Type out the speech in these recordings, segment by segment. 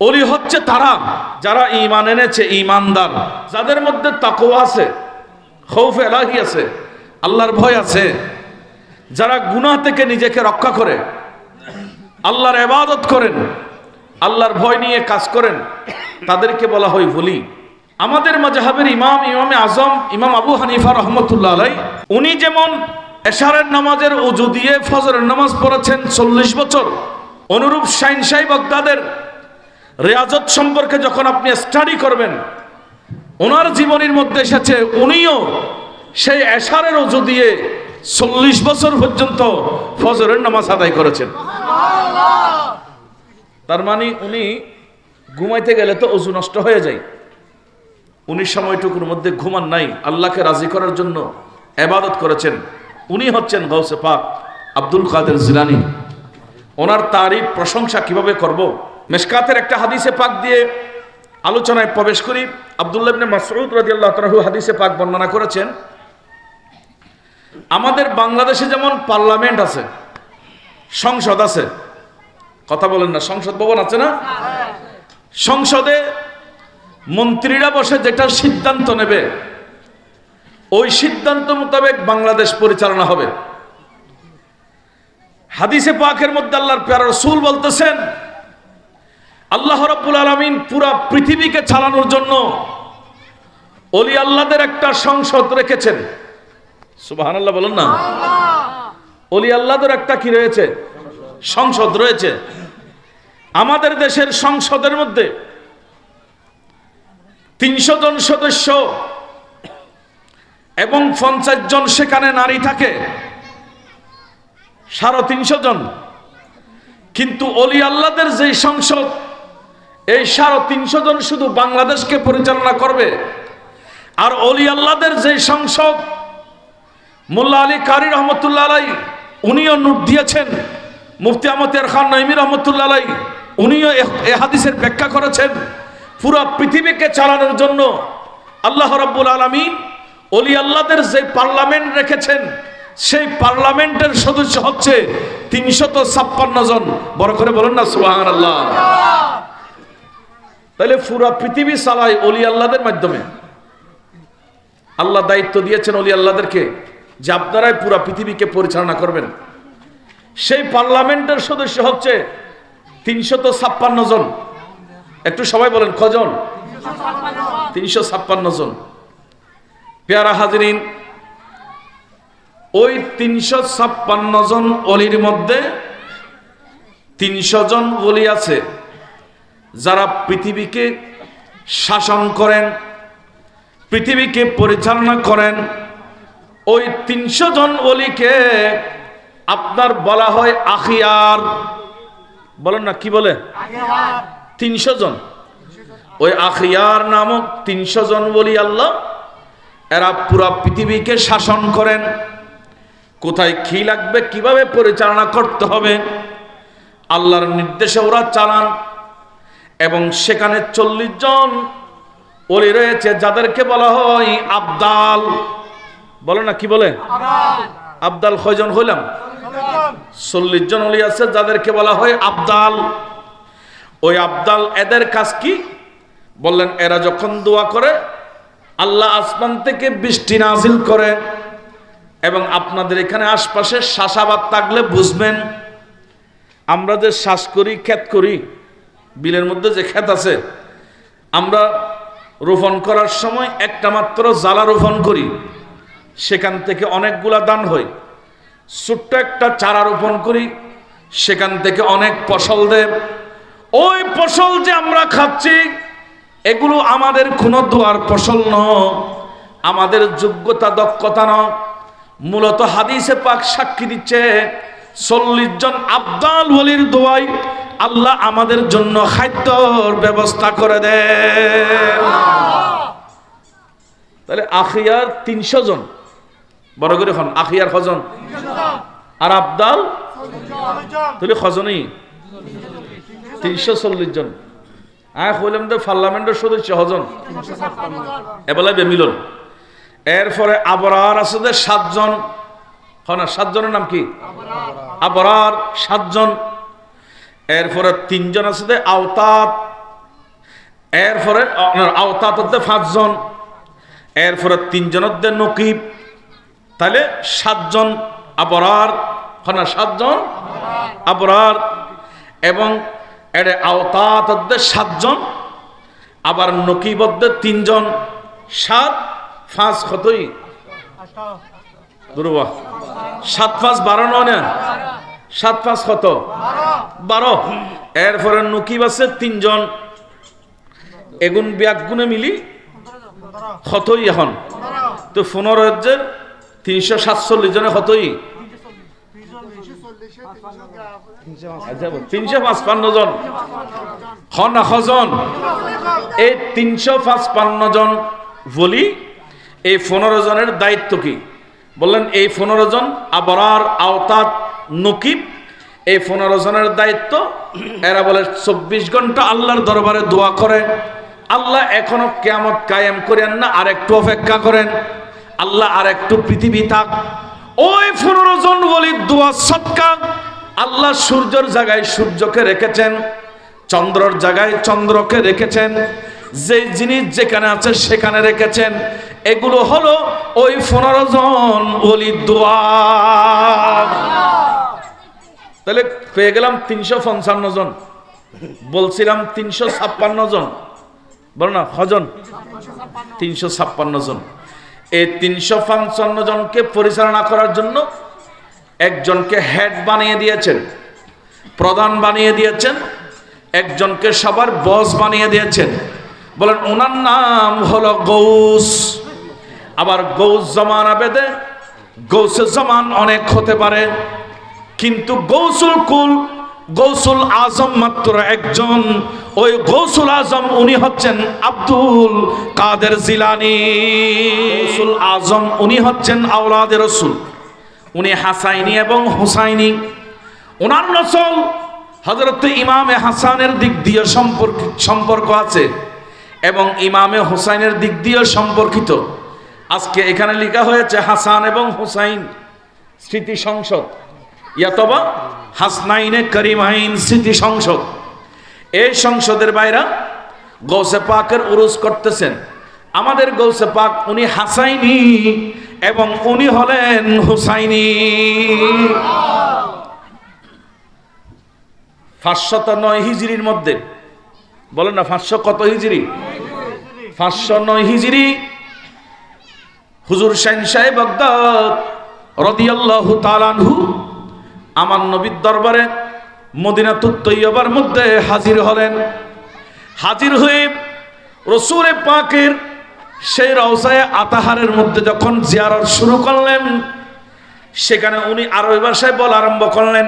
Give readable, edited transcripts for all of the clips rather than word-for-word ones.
ওলি হচ্ছে তারা যারা ঈমান এনেছে, ঈমানদার, যাদের মধ্যে তাকওয়া আছে, খৌফ এলাহি আছে, আল্লাহর ভয় আছে, যারা গুনাহ থেকে নিজেকে রক্ষা করে, আল্লাহর ইবাদত করেন, আল্লাহর ভয় নিয়ে কাজ করেন, তাদেরকে বলা হয় ওলি। আমাদের মাযহাবের ইমামে আজম ইমাম আবু হানিফা রাহমাতুল্লাহ আলাইহি, উনি যেমন এশারের নামাজের ওযু দিয়ে ফজরের নামাজ পড়েছেন 40 বছর, অনুরূপ শাইনশাহী বাগদাদের রিয়াজত সম্পর্কে যখন আপনি স্টাডি করবেন, ওনার জীবনীর মধ্যে এসেছে উনিও সেই এশারের ওযু দিয়ে 40 বছর পর্যন্ত ফজরের নামাজ আদায় করেছেন। তার মানে উনি ঘুমাইতে গেলে তো ওযু নষ্ট হয়ে যায়, উনি সময়টুকুর মধ্যে ঘুমান নাই, আল্লাহকে রাজি করার জন্য ইবাদত করেছেন। উনি হচ্ছেন গাউসে পাক আব্দুল কাদের জিলানী। ওনার তারিফ প্রশংসা কিভাবে করব, মিশকাতের একটা হাদিসে পাক দিয়ে আলোচনায় প্রবেশ করি। আব্দুল্লাহ ইবনে মাসউদ রাদিয়াল্লাহু তাআলা হাদিসে পাক বর্ণনা করেছেন, আমাদের বাংলাদেশে যেমন পার্লামেন্ট আছে, সংসদ আছে, কথা বলেন না, সংসদ ভবন আছে না? সংসদে মন্ত্রীরা বসে যেটা সিদ্ধান্ত নেবে, ওই সিদ্ধান্ত মোতাবেক বাংলাদেশ পরিচালনা হবে। হাদিসে পাকের মধ্যে আল্লাহর প্যারা রাসূল বলতেছেন, আল্লাহ রাব্বুল আলামিন পুরা পৃথিবীকে চালানোর জন্য ওলি আল্লাহদের একটা সংসদ রেখেছেন। সুবহানাল্লাহ বলুন না। ওলি আল্লাহদের একটা কি রয়েছে? সংসদ রয়েছে। আমাদের দেশের সংসদের মধ্যে 300 জন সদস্য এবং 50 জন সেখানে নারী থাকে, 350 জন। কিন্তু ওলি আল্লাহদের যে সংসদ, এই 350 জন শুধু বাংলাদেশকে পরিচালনা করবে। আর ওলি আল্লাহদের যে সংসদ, মোল্লা আলী কারি রহমতুল্লাহ আলাইহি উনিও নোট দিয়েছেন, মুফতি আহমদ খান নঈমী রহমতুল্লাহ আলাইহি উনিও এই হাদিসের ব্যাখ্যা করেছেন, পুরো পৃথিবীকে চালানোর জন্য আল্লাহ রাব্বুল আলামিন ওলি আল্লাহদের যে পার্লামেন্ট রেখেছেন, সেই পার্লামেন্টের সদস্য হচ্ছে 356 জন। বড় করে বলুন না সুবহানাল্লাহ। তাহলে পুরো পৃথিবী চালায় ওলি আল্লাহদের মাধ্যমে। আল্লাহ দায়িত্ব দিয়েছেন ওলি আল্লাহদেরকে যে আপনারাই পুরো পৃথিবীকে পরিচালনা করবেন। সেই পার্লামেন্টের সদস্য হচ্ছে 356 জন। একটু সবাই বলেন কজন? 356 জন। পেয়ারা হাজিরিন, ওই 356 জন ওলির মধ্যে 300 জন ওলি আছে যারা পৃথিবীকে শাসন করেন, পৃথিবীকে পরিচালনা করেন। ওই 300 জন ওলিকে আপনার বলা হয় আখিয়ার। বলেন না, কি বলে? 300 জন। ওই আখিয়ার নামক 300 জন ওলি আল্লাহ, এরা পুরা পৃথিবীকে শাসন করেন। কোথায় কি লাগবে, কিভাবে পরিচালনা করতে হবে, আল্লাহর নির্দেশে ওরা চালান। এবং সেখানে 40 জন ওলি রয়েছে যাদেরকে বলা হয় আবদাল। বলে না, কি বলে? আবদাল। কয়জন হইলাম? 40 জন ওলি আছে যাদেরকে বলা হয় আবদাল। ওই আবদাল, এদের কাজ কি বললেন? এরা যখন দোয়া করে, আল্লাহ আসমান থেকে বৃষ্টি নাজিল করে। এবং আপনাদের এখানে আশপাশে চাষাবাদ থাকলে বুঝবেন, আমরা যে চাষ করি, ক্ষেত করি, বিলের মধ্যে যে ক্ষেত আছে, আমরা রোপণ করার সময় একটা মাত্র জ্বালা রোপণ করি, সেখান থেকে অনেকগুলা দান হয়। ছোট্ট একটা চারা রোপণ করি, সেখান থেকে অনেক ফসল দেয়। ওই ফসল যে আমরা খাচ্ছি, এগুলো আমাদের কোনো দোয়ার ফসল নয়, আমাদের যোগ্যতা দক্ষতা নয়। মূলত হাদিসে পাক সাক্ষী দিচ্ছে 40 জন আবদাল ওলির দোয়ায় আল্লাহ আমাদের জন্য খাদ্যর ব্যবস্থা করে দেন। তাহলে আখিয়ার 300 জন। বড় করে এখন আখিয়ার কজন? আর আবদাল তাহলে কজনই? 340 জন। হইলাম তো পার্লামেন্টের সদস্য হজন এবেলা বেমিলন। এরপরে আবরার আছে 7 জন। হয় না? 7 জনের নাম কি? আবরার 7 জন। এরপরে 3 জন আছে আওতাত, এরপরে আওতাতদের 5 জন, এরপরে 3 জনের নকিব, তাহলে 7 জন আবরার, 7 জন আবরার, এবং এর আওতাতদের 7 জন, আবার নকিবদের 3 জন, 7 5 কতই দুর্বা 7 5 12 নয় না, 7 5 কত 12। এরপরে নকিব আছে 3 জন, এগুন ব্যাগ গুণে মিলি কতই এখন তো 15 347 জনে কতই 355 জন, জন। এই 355 জন বলি, এই 15 জনের দায়িত্ব কি বললেন? এই 15 জন আবরার, আওতাত, নকিব, এই 15 জনের দায়িত্ব, এরা বলে 24 ঘন্টা আল্লাহর দরবারে দোয়া করে, আল্লাহ এখনো কিয়ামত কায়েম করেন না, আর একটু অপেক্ষা করেন, আল্লাহ আর একটু পৃথিবী থাক। ওই 15 জন ওলির দোয়া সদকা আল্লাহ সূর্যের জায়গায় সূর্যকে রেখেছেন, চন্দ্রর জায়গায় চন্দ্রকে রেখেছেন, যে জিনিস যেখানে আছে সেখানে রেখেছেন। এগুলো হলো ওই 15 জন ওলির দোয়া। তাহলে পেয়ে গেলাম 355 জন, বলছিলাম 356 জন, বল না হজন 356 জন। এই 355 জনকে পরিচালনা করার জন্য একজনকে হেড বানিয়ে দিয়েছেন, প্রধান বানিয়ে দিয়েছেন, একজনকে সবার বস বানিয়ে দিয়েছেন। বলেন ওনার নাম হলো গৌস। আবার গৌস জমানা বেদে গৌসে জমান অনেক হতে পারে, কিন্তু গৌসুল কুল, গৌসুল আজম মাত্র একজন। ওই গৌসুল আজম উনি হচ্ছেন আব্দুল কাদের জিলানী। গৌসুল আজম উনি হচ্ছেন আওলাদে রসুল, উনি হাসাইনি এবং হুসাইনি। ওনার নসল হযরত ইমামে হাসানের দিক দিয়ে সম্পর্ক আছে এবং ইমামে হুসাইনের দিক দিয়ে সম্পর্কিত। আজকে এখানে লেখা হয়েছে হাসান এবং হুসাইন স্মৃতি সংসদ, ইয়াতবা হাসনাইনে করিমাইন স্মৃতি সংসদ। এই সংসদের বাইরা গৌসে পাকের উরুস করতেছেন। আমাদের গৌসে পাক উনি হাসাইনি এবং উনি হলেন হুসাইনি। 509 হিজরির মধ্যে, বলেন না 500 কত হিজরি? 509 হিজরি হুজুর শাহ বাগদাদ রাদিয়াল্লাহু তাআলা আনহু আমার নবীর দরবারে মদিনাতুত তৈয়বার মধ্যে হাজির হলেন। হাজির হয়ে রসূল পাকের সেই রওজায়ে আতাহারের মধ্যে যখন জিয়ারত শুরু করলেন, সেখানে উনি আরবি ভাষায় বলা আরম্ভ করলেন,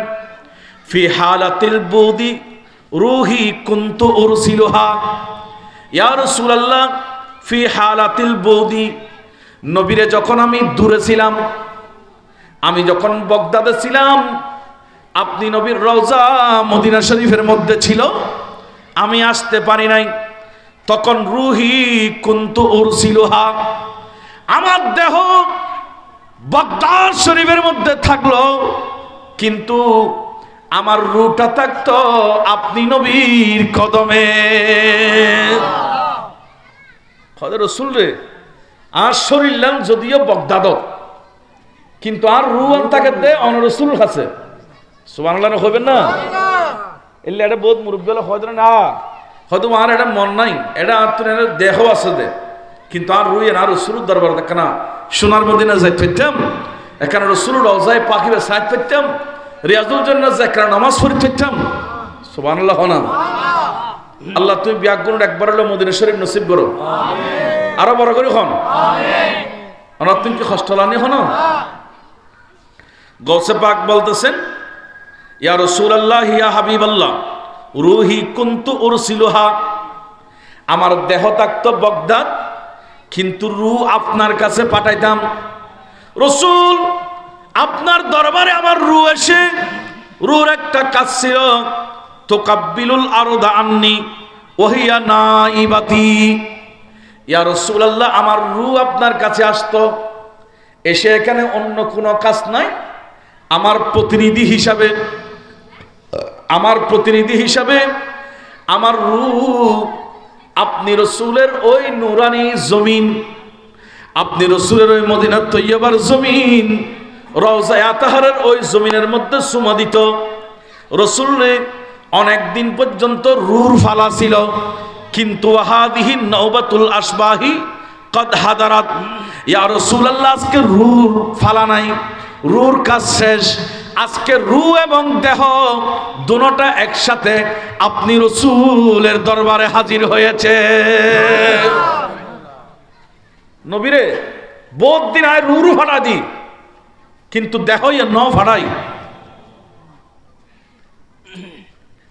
ফি হালাতিল বুদি রুহি কুনতু উরসিলুহা। ইয়া রাসূলুল্লাহ, ফি হালাতিল বুদি, নবীরে যখন আমি দূরে ছিলাম, আমি যখন বাগদাদে ছিলাম, আপনি নবীর রওজা মদিনা শরীফের মধ্যে ছিল, আমি আসতে পারি নাই, তখন রুহি কুনতু উরসিলুহা, আমার দেহ বাগদাদ শরীফের মধ্যে থাকলো, কিন্তু আমার রুটা থাকতো আপনি নবীর কদমে। খোদা রাসূল রে, আর শরীর যদিও বাগদাদত, কিন্তু আর রুয়ান তাকে দে অন রাসূল কাছে। সুবহানাল্লাহ হইবেন না? এলে এটা বহুত মুরব্বী হলে হয়তো না, হয়তো আর এটা মন নাই, এটা দেহ আছে দে, কিন্তু আর রুই আর রসুলের দরবার দেখ না। সোনার মদিনা যাই পেতাম, এখানে রসুলের রওজায় পাখিবে সাইড পেতাম, রিয়াজুল জান্নাত যাই এখানে নামাজ পড়ি পেতাম। সুবহানাল্লাহ না? আল্লাহ তুই ব্যাগুণ একবার হলো মদিনা শরীফ নসিব করো, আরো বড় করে হন। আমার তুমি কি কষ্ট লানি হন? গৌসে পাক বলতেছেন, ইয়া রাসূলুল্লাহ ইয়া হাবিবাল্লাহ, রুহি কুনতু উরসিলুহা, আমার দেহ থাকতো বাগদাদ, কিন্তু রূহ আপনার কাছে পাঠাইতাম। রাসূল, আপনার দরবারে আমার রূহ এসে, রূহর একটা কাজ ছিল, তুকাব্বিলুল আরদা আন্নি ওহিয়া নাইবাতি। ইয়া রাসূলুল্লাহ, আমার রূহ আপনার কাছে আসতো, এসে এখানে অন্য কোনো কাজ নাই, আমার প্রতিনিধি হিসাবে আমার রূহ আপনি রসুলের ওই নুরানি জমিন, আপনি রসুলের ওই মদিনা তৈয়বার জমিন, রওজা আতাহারের ওই জমিনের মধ্যে চুমা দিত। রসুলে অনেক দিন পর্যন্ত রুর ফালা ছিল, কিন্তু হাদিহি নওবাতুল আসবাহি কদ হাদারাত। ইয়া রাসূলুল্লাহ, আজকে রুর ফালা নাই, রুর কাজ শেষ। আজকে রু এবং দেহ দুটোটা একসাথে আপনি রসুলের দরবারে হাজির হয়েছে। নবীরে বহুত দিন আয় রুরু ফাটা দি, কিন্তু দেহ ন ফাটাই।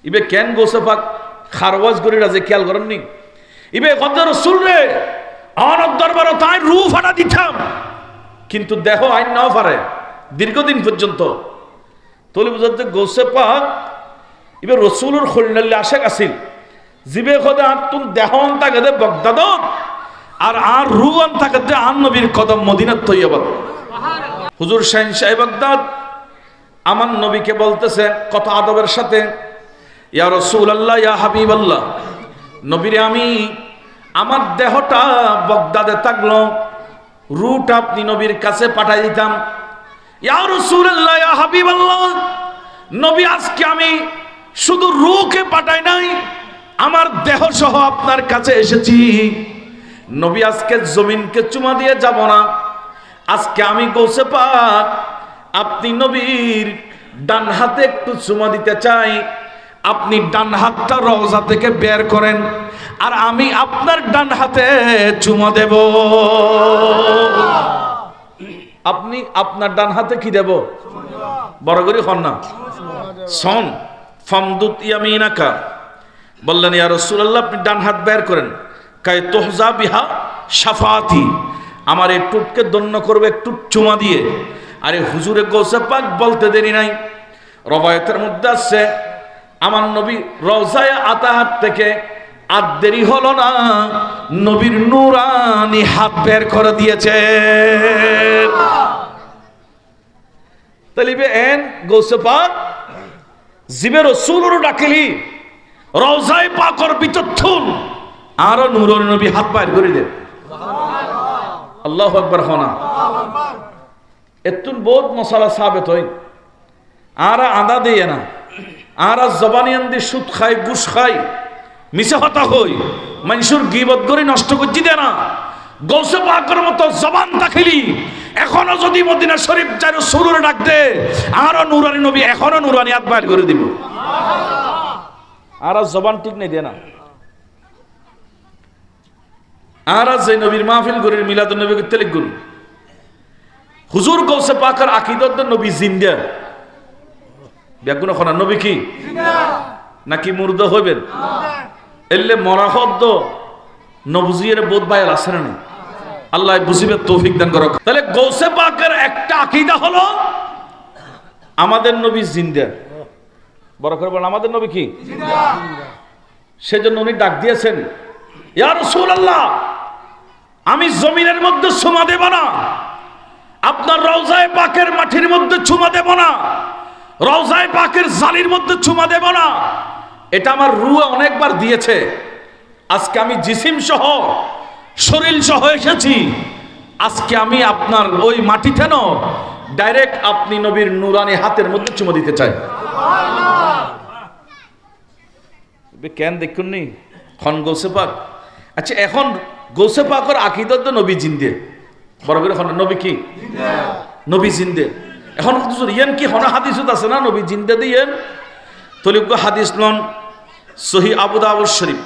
ইবে কেন গোসে পাক খারওয়াজ করি রাজে খেয়াল করেননি? ইবে কত রসুল রে আমার দরবারে তাই রু ফাটা দিতাম, কিন্তু দেহ আইন ন ফারে দীর্ঘদিন পর্যন্ত। তলি বুঝাতে গোসে পাক ইবে রসুলের খলিল্লাহ আশেক আসিল, জিবে খোদে আর তুম দেহ আনতাকে দে বগদাদত, আর রু আনতাকে দে আন নবীর কদম মদিনাত তৈয়বা। হুজুর শাহিন সাহেব বাগদাদ আমার নবীকে বলতেছে কত আদবের সাথে, ইয়া রাসূলুল্লাহ, ইয়া হাবিবাল্লাহ, নবীরে আমি আমার দেহটা বগদাদে থাকলো, রুটা আপনি নবীর কাছে পাঠাই দিতাম। ইয়া রাসূলুল্লাহ, ইয়া হাবিবাল্লাহ, নবী আজকে আমি শুধু রুকে পাঠাই নাই, আমার দেহ সহ আপনার কাছে এসেছি। নবী আজকে জমিনকে চুমা দিয়ে যাব না, আজকে আমি গৌসে পাক আপনি নবীর ডান হাতে একটু চুমা দিতে চাই। আপনি ডান হাতটা রওজা থেকে বের করেন, আর আমি আপনার ডান হাতে চুমা দেব। আপনি আপনার ডান হাতে কি দেব? বড় করে হন না সন ফামদুত ইয়ামিনাকা। বললেন ইয়া রাসূলুল্লাহ, আপনি ডান হাত বের করেন। কায় তুহজা বিহা শাফাতি, আমার এই টুটকে দন্য করবে একটু চুমা দিয়ে। আরে হুজুরে গৌসে পাক বলতে দেরি নাই, রবায়তের মধ্যে আছে আমার নবী রওজায়ে আতাহার থেকে আর দেরি হলো না, নবীর নূরানি হাত বের করে দিয়েছে। তালিবে এন গৌসে পাক জিবে রাসূলুর ডাকিলি রওজায়ে পাকর বিতথুন আর নূরের নবী হাত বের করে দেন। আল্লাহু আকবার হনা এতুন বহুত মশালা সাবেত হই। আর আদা দিয়ে না, আর জবানিয়ান দিয়ে সুদ খাই, ঘুষ খাই, মিছে হতা হই, মানুষের গীবত করে নষ্ট করছি দে না। গৌসে পাকের মতো জবান দাখিলি এখনো যদি মদিনা শরীফ যাই সুরের ডাক দে, আরো নুরানি নবী এখনো নুরানি হাত বাইর করে দিব। আর জবান ঠিক নেই দে না। আর যে নবীর মাহফিল করি মিলাদুন নবী করতে লিখুন, হুজুর গৌসে পাকের আকীদত নবী জিন্দা ব্যাগুন খনা নবী কি নাকি মুর্দা হইবেন? এলে মরা হদ্দ নবুজিয়ের বোধ বায়াল আছে না? আল্লাহ বুঝিবে তৌফিক দান করুক। তাহলে গৌসে পাকের একটা আকীদা হলো আমাদের নবী জিন্দা। বড় করে বলেন আমাদের নবী কি জিন্দা। সেজন্য উনি ডাক দিয়েছেন, ইয়া রাসূলুল্লাহ, আমি জমিনের মধ্যে চুমা দেব না, আপনার রওজায়ে পাকের মাটির মধ্যে চুমা দেব না, রওজায়ে পাকের জালির মধ্যে চুমা দেব না। এটা আমার রূহ অনেকবার দিয়েছে, আজকে আমি জিসিম সহ শরীর সহ এসেছি। আজকে আমি আপনার ওই মাটিতে ন ডাইরেক্ট আপনি নবীর নুরানি হাতের মধ্যে চুমা দিতে চাই। কেন দেখুন নি খন গৌসে পাক। আচ্ছা এখন গৌসে পাকের আকীদত নবী জিন্দে। বড় করে খন নবী কি নবী জিন্দে। এখন ইয়ান কি হনা হাদিসত আছে না নবী জিন্দে দিয়েন? তলিব হাদিস নন সহি আবু দাউদ শরীফ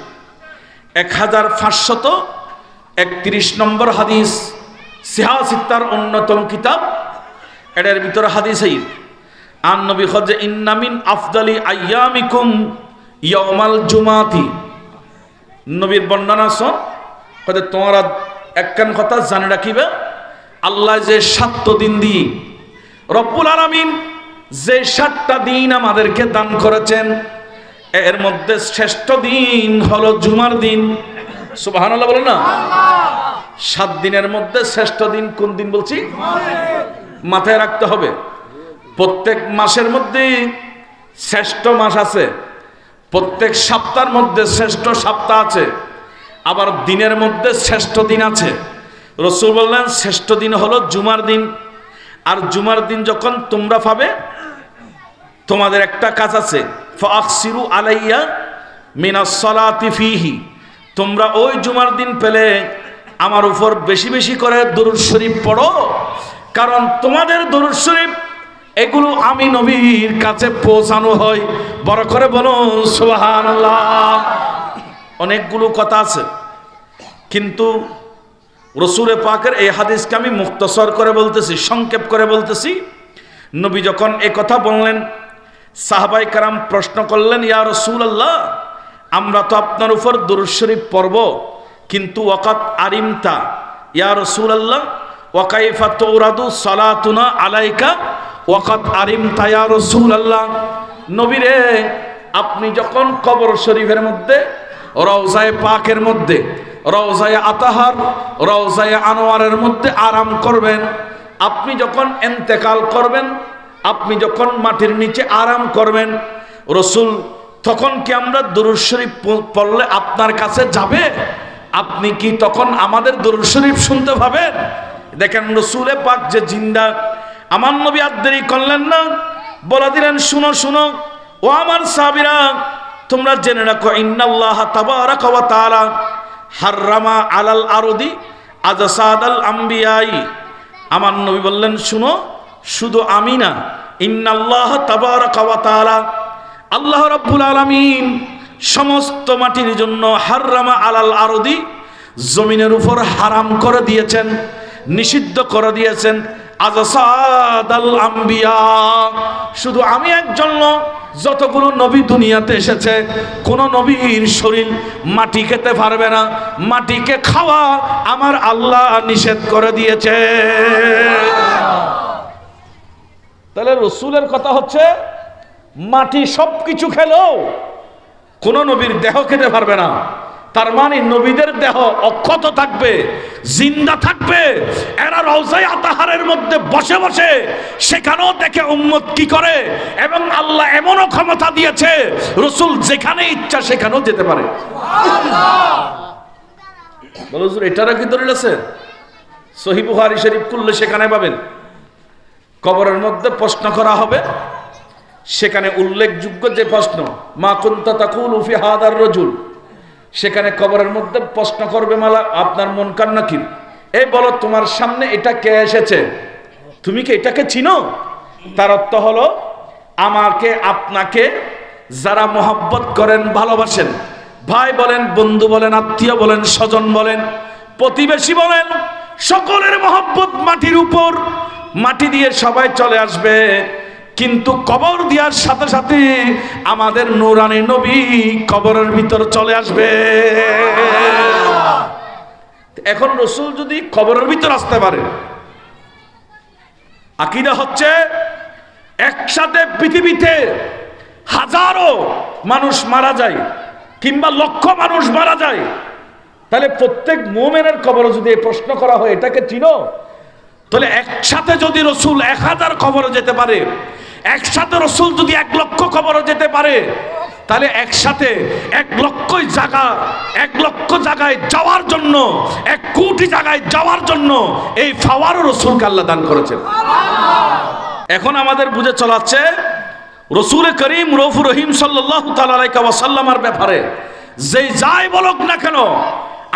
1531 নম্বর হাদিস, সিহাসিত্তার অন্যতম কিতাব। এটার ভিতরে হাদিস এই আন নবী খজে ইন্না মিন আফদালি আইয়ামিকুম ইয়াউমাল জুমাতি। নবীর বর্ণনা শোন, কদে তোমরা একখান কথা জানে রাখিবে, আল্লাহ যে 7 দিন দিয়ে রব্বুল আলামিন যে 7টা দিন আমাদেরকে দান করেছেন, এর মধ্যে শ্রেষ্ঠ দিন হলো জুমার দিন। সুবহানাল্লাহ বলেন না। 7 দিনের মধ্যে শ্রেষ্ঠ দিন কোন দিন বলছি? মাথায় রাখতে হবে। প্রত্যেক মাসের মধ্যে শ্রেষ্ঠ মাস আছে, প্রত্যেক সপ্তাহের মধ্যে শ্রেষ্ঠ সপ্তাহ আছে। আবার দিনের মধ্যে শ্রেষ্ঠ দিন আছে। রাসূল বললেন শ্রেষ্ঠ দিন হলো জুমার দিন। আর জুমার দিন যখন তোমরা পাবে, তোমাদের একটা কাজ আছে, ফাকসিরু আলাইয়া মিনাস সালাতি ফিহি, তোমরা ওই জুমার দিন পেলে আমার উপর বেশি বেশি করে দরুদ শরীফ পড়ো, কারণ তোমাদের দরুদ শরীফ এগুলো আমি নবীর কাছে পৌঁছানো হয়। বড় করে বলো সুবহানাল্লাহ। অনেকগুলো কথা আছে, কিন্তু রাসূল পাকের এই হাদিসকে আমি মুখতসর করে বলতেছি, সংক্ষেপ করে বলতেছি। নবী যখন এই কথা বললেন, সাহাবায়ে কেরাম প্রশ্ন করলেন, ইয়া রাসূলুল্লাহ, আমরা তো আপনার উপর দরুদ শরীফ পড়ব, কিন্তু ওয়াকাত আরিমতা ইয়া রাসূলুল্লাহ ওয়া কাইফা তুরাদু সালাতুনা আলাইকা ওয়াকাত আরিমতা ইয়া রাসূলুল্লাহ। নবী রে, আপনি যখন কবর শরীফের মধ্যে, রওজায়ে পাকের মধ্যে, রওজায়ে আতাহার, রওজায়ে আনোয়ারের মধ্যে আরাম করবেন, আপনি যখন ইন্তেকাল করবেন, আপনি যখন মাটির নিচে আরাম করবেন, রাসূল তখন কি আমরা দরুদ শরীফ পড়লে আপনার কাছে যাবে? আপনি কি তখন আমাদের দরুদ শরীফ শুনতে পাবেন? দেখেন রাসূল পাক যে জিন্দা, আমার নবী আর দেরি করলেন না, বলে দিলেন, শুনো শুনো ও আমার সাহাবীরা, তোমরা জেনে রাখো, ইন্নাল্লাহ তাবারাকা ওয়া তাআলা হাররামা আলাল আরদি আজসাদাল আম্বিয়াই। আমার নবী বললেন, শুনো, শুধু আমি না, ইন্নাল্লাহ তাবারাকা ওয়া তাআলা, আল্লাহ রাব্বুল আলামিন সমস্ত মাটির জন্য হাররামা আলাল আরদি, জমিনের উপর হারাম করে দিয়েছেন, নিষিদ্ধ করে দিয়েছেন আজসাদাল আম্বিয়া। শুধু আমি একজন না, যতগুলো নবী দুনিয়াতে এসেছে, কোন নবীর শরীর মাটি খেতে পারবে না, মাটিকে খাওয়া আমার আল্লাহ নিষেধ করে দিয়েছে। তাহলে রাসূলের কথা হচ্ছে, মাটি সবকিছু খেলেও কোন নবীর দেহ খেতে পারবে না। তার মানে নবীদের দেহ অক্ষত থাকবে, জিন্দা থাকবে। এরা রওজায়ে আতাহারের মধ্যে বসে বসে সেখানেও দেখে উম্মত কি করে, এবং আল্লাহ এমনও ক্ষমতা দিয়েছে, রাসূল যেখানে ইচ্ছা সেখানেও যেতে পারে। বলো হুজুর, এটারও কি দলিল আছে? সহিহ বুখারী শরীফ খুললে সেখানে পাবেন। কবরের মধ্যে প্রশ্ন করা হবে, সেখানে উল্লেখযোগ্য যে প্রশ্ন, মা কুনতা তাকুলু ফি হাদার রাজুল, সেখানে কবরের মধ্যে প্রশ্ন করবে, মালা আপনার মুনকার নাকির, এই বলো তোমার সামনে এটা কে এসেছে, তুমি কি এটাকে চিনো? তার অর্থ হলো, আমাকে আপনাকে যারা মহব্বত করেন, ভালোবাসেন, ভাই বলেন, বন্ধু বলেন, আত্মীয় বলেন, স্বজন বলেন, প্রতিবেশী বলেন, সকলের মহব্বত মাটির উপর, মাটি দিয়ে সবাই চলে আসবে, কিন্তু কবর দেওয়ার সাথে সাথে আমাদের নূরানী নবী কবরের ভিতর চলে আসবে। এখন রাসূল যদি কবরের ভিতর আসতে পারে, আকীদা হচ্ছে একসাথে পৃথিবীতে হাজারো মানুষ মারা যায় কিংবা লক্ষ মানুষ মারা যায়, তাহলে প্রত্যেক মুমিনের কবরে যদি এই প্রশ্ন করা হয়, এটাকে চিনো? তাহলে একসাথে যদি রাসূল 1000 কবরে যেতে পারে, একসাথে রাসূল যদি 1 লক্ষ কবরে যেতে পারে, তাহলে একসাথে 1 লক্ষ জায়গায় যাওয়ার জন্য, 1 কোটি জায়গায় যাওয়ার জন্য এই পাওয়ারও রাসূলকে আল্লাহ দান করেছেন। এখন আমাদের বুঝে চলাচ্ছে রাসূল করিম রউফুর রহিম সাল্লাল্লাহু তাআলা আলাইহি ওয়া সাল্লামের ব্যাপারে যে যাই বলুক না কেন,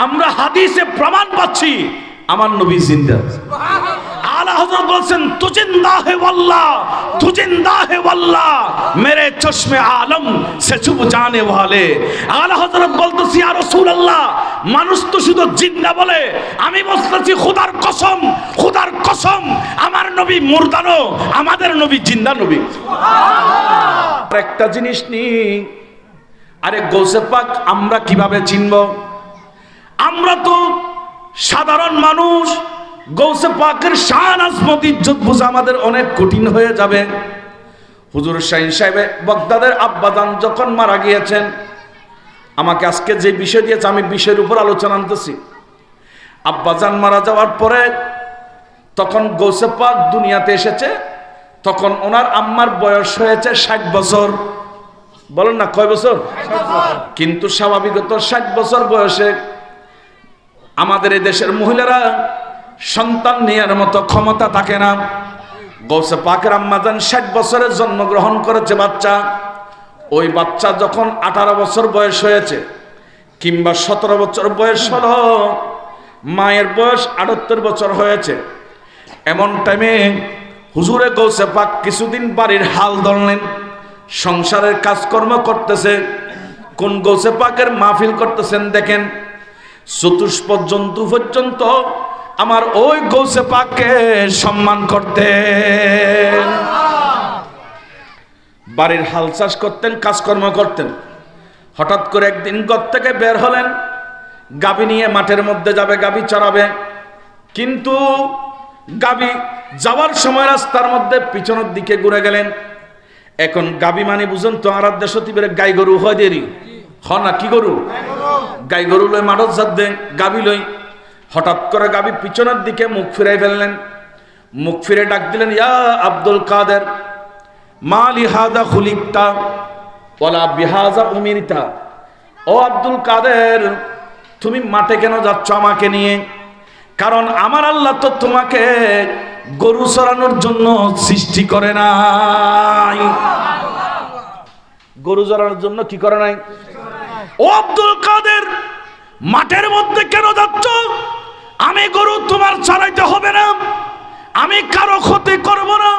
আমরা হাদিসে প্রমাণ পাচ্ছি আমার নবী জিন্দা। আলা হযরত বলেছেন, তু জিন্দা হে ওয়াল্লাহ, তু জিন্দা হে ওয়াল্লাহ, মেরে চশমে আলম সে চুপ জানে ওয়ালে। আলা হযরত বলতেছি, ইয়া রাসূলুল্লাহ, মানুষ তো শুধু জিন্দা বলে, আমি বলতেছি খোদার কসম, খোদার কসম, আমার নবী মুর্দানো, আমাদের নবী জিন্দা নবী। সুবহানাল্লাহ। একটা জিনিস নি, আরে গৌসে পাক আমরা কিভাবে চিনব? আমরা তো সাধারণ মানুষ, গৌসে পাকের শান আজমত ইজ্জত বোঝা আমাদের অনেক কঠিন হয়ে যাবে। হুজুর শাহীন সাহেব বাগদাদের আব্বাজান যখন মারা গিয়েছেন, আমাকে আজকে যে বিষয় দিয়েছে আমি বিষয়ের উপর আলোচনা আনতেছি। আব্বাজান মারা যাওয়ার পরে তখন গৌসে পাক দুনিয়াতে এসেছে, তখন ওনার আম্মার বয়স হয়েছে 60 বছর। বলেন না কয় বছর? কিন্তু স্বাভাবিকত 60 বছর বয়সে আমাদের এই দেশের মহিলারা সন্তান নেয়ার মতো ক্ষমতা থাকে না। গৌসে পাকের আম্মাজান 60 বছরে জন্মগ্রহণ করেছে বাচ্চা। ওই বাচ্চা যখন 18 বছর বয়স হয়েছে কিংবা 17 বছর বয়স হলো, মায়ের বয়স 78 বছর হয়েছে, এমন টাইমে হুজুরে গৌসে পাক কিছুদিন বাড়ির হাল ধরলেন, সংসারের কাজকর্ম করতেছে। কোন গৌসে পাকের মাহফিল করতেছেন দেখেন, চতুষ্পদ জন্তু পর্যন্ত আমার ওই গৌসে পাককে সম্মান করতেন। বাড়ির হাল চাষ করতেন, কাজকর্ম করতেন। হঠাৎ করে একদিন ঘর থেকে বের হলেন, গাভী নিয়ে মাঠের মধ্যে যাবে, গাভী চড়াবে। কিন্তু গাভী যাওয়ার সময় রাস্তার মধ্যে পিছনের দিকে ঘুরে গেলেন। এখন গাভী মানে বুঝুন তো, আরাধ্য সতীবের গাই গরু হয় দেরি হ না, কি গরু? গাই গরু লই মাঠত যাত দেন, গাভী লই। হঠাৎ করে গাভী পিছনের দিকে মুখ ফিরাই ফেললেন। মুখ ফিরে ডাক দিলেন, ইয়া আব্দুল কাদের, মা লিহাযা খুলিকতা ওয়ালা বিহাযা উমিরতা। ও আব্দুল কাদের, তুমি মাঠে কেন যাচ্ছ আমাকে নিয়ে? কারণ আমার আল্লাহ তো তোমাকে গরু চড়ানোর জন্য সৃষ্টি করে নাই। গরু চড়ানোর জন্য কি করে নাই? ও আব্দুল কাদের, মাঠের মধ্যে কেন যাচ্ছ? আমি গরু তোমার চালাইতে হবে না, আমি কারো ক্ষতি করব না,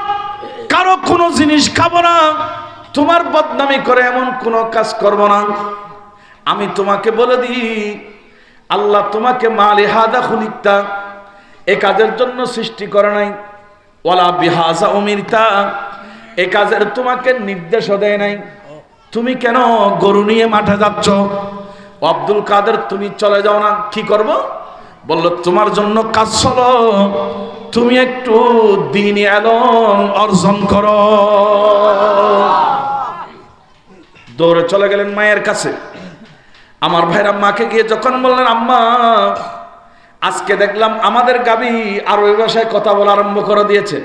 কারো কোনো জিনিস খাবো না, তোমার বদনামি করে এমন কোনো কাজ করব না। আমি তোমাকে বলে দিই, আল্লাহ তোমাকে মা লিহাযা খুলিকতা, এ কাজের জন্য সৃষ্টি করে নাই, ওয়ালা বিহাযা উমিরতা, এ কাজের তোমাকে নির্দেশও দেয় নাই। তুমি কেন গরু নিয়ে মাঠে যাচ্ছ? আব্দুল কাদের, তুমি চলে যাও না, কি করব? বলল, তোমার জন্য কাজ চলো, তুমি একটু দ্বীনি ইলম অর্জন করো। দৌড়ে চলে গেলেন মায়ের কাছে। আমার ভাইরা মাকে গিয়ে যখন বললেন, আম্মা আজকে দেখলাম আমাদের গাভী আরবি ভাষায় কথা বলা আরম্ভ করে দিয়েছে।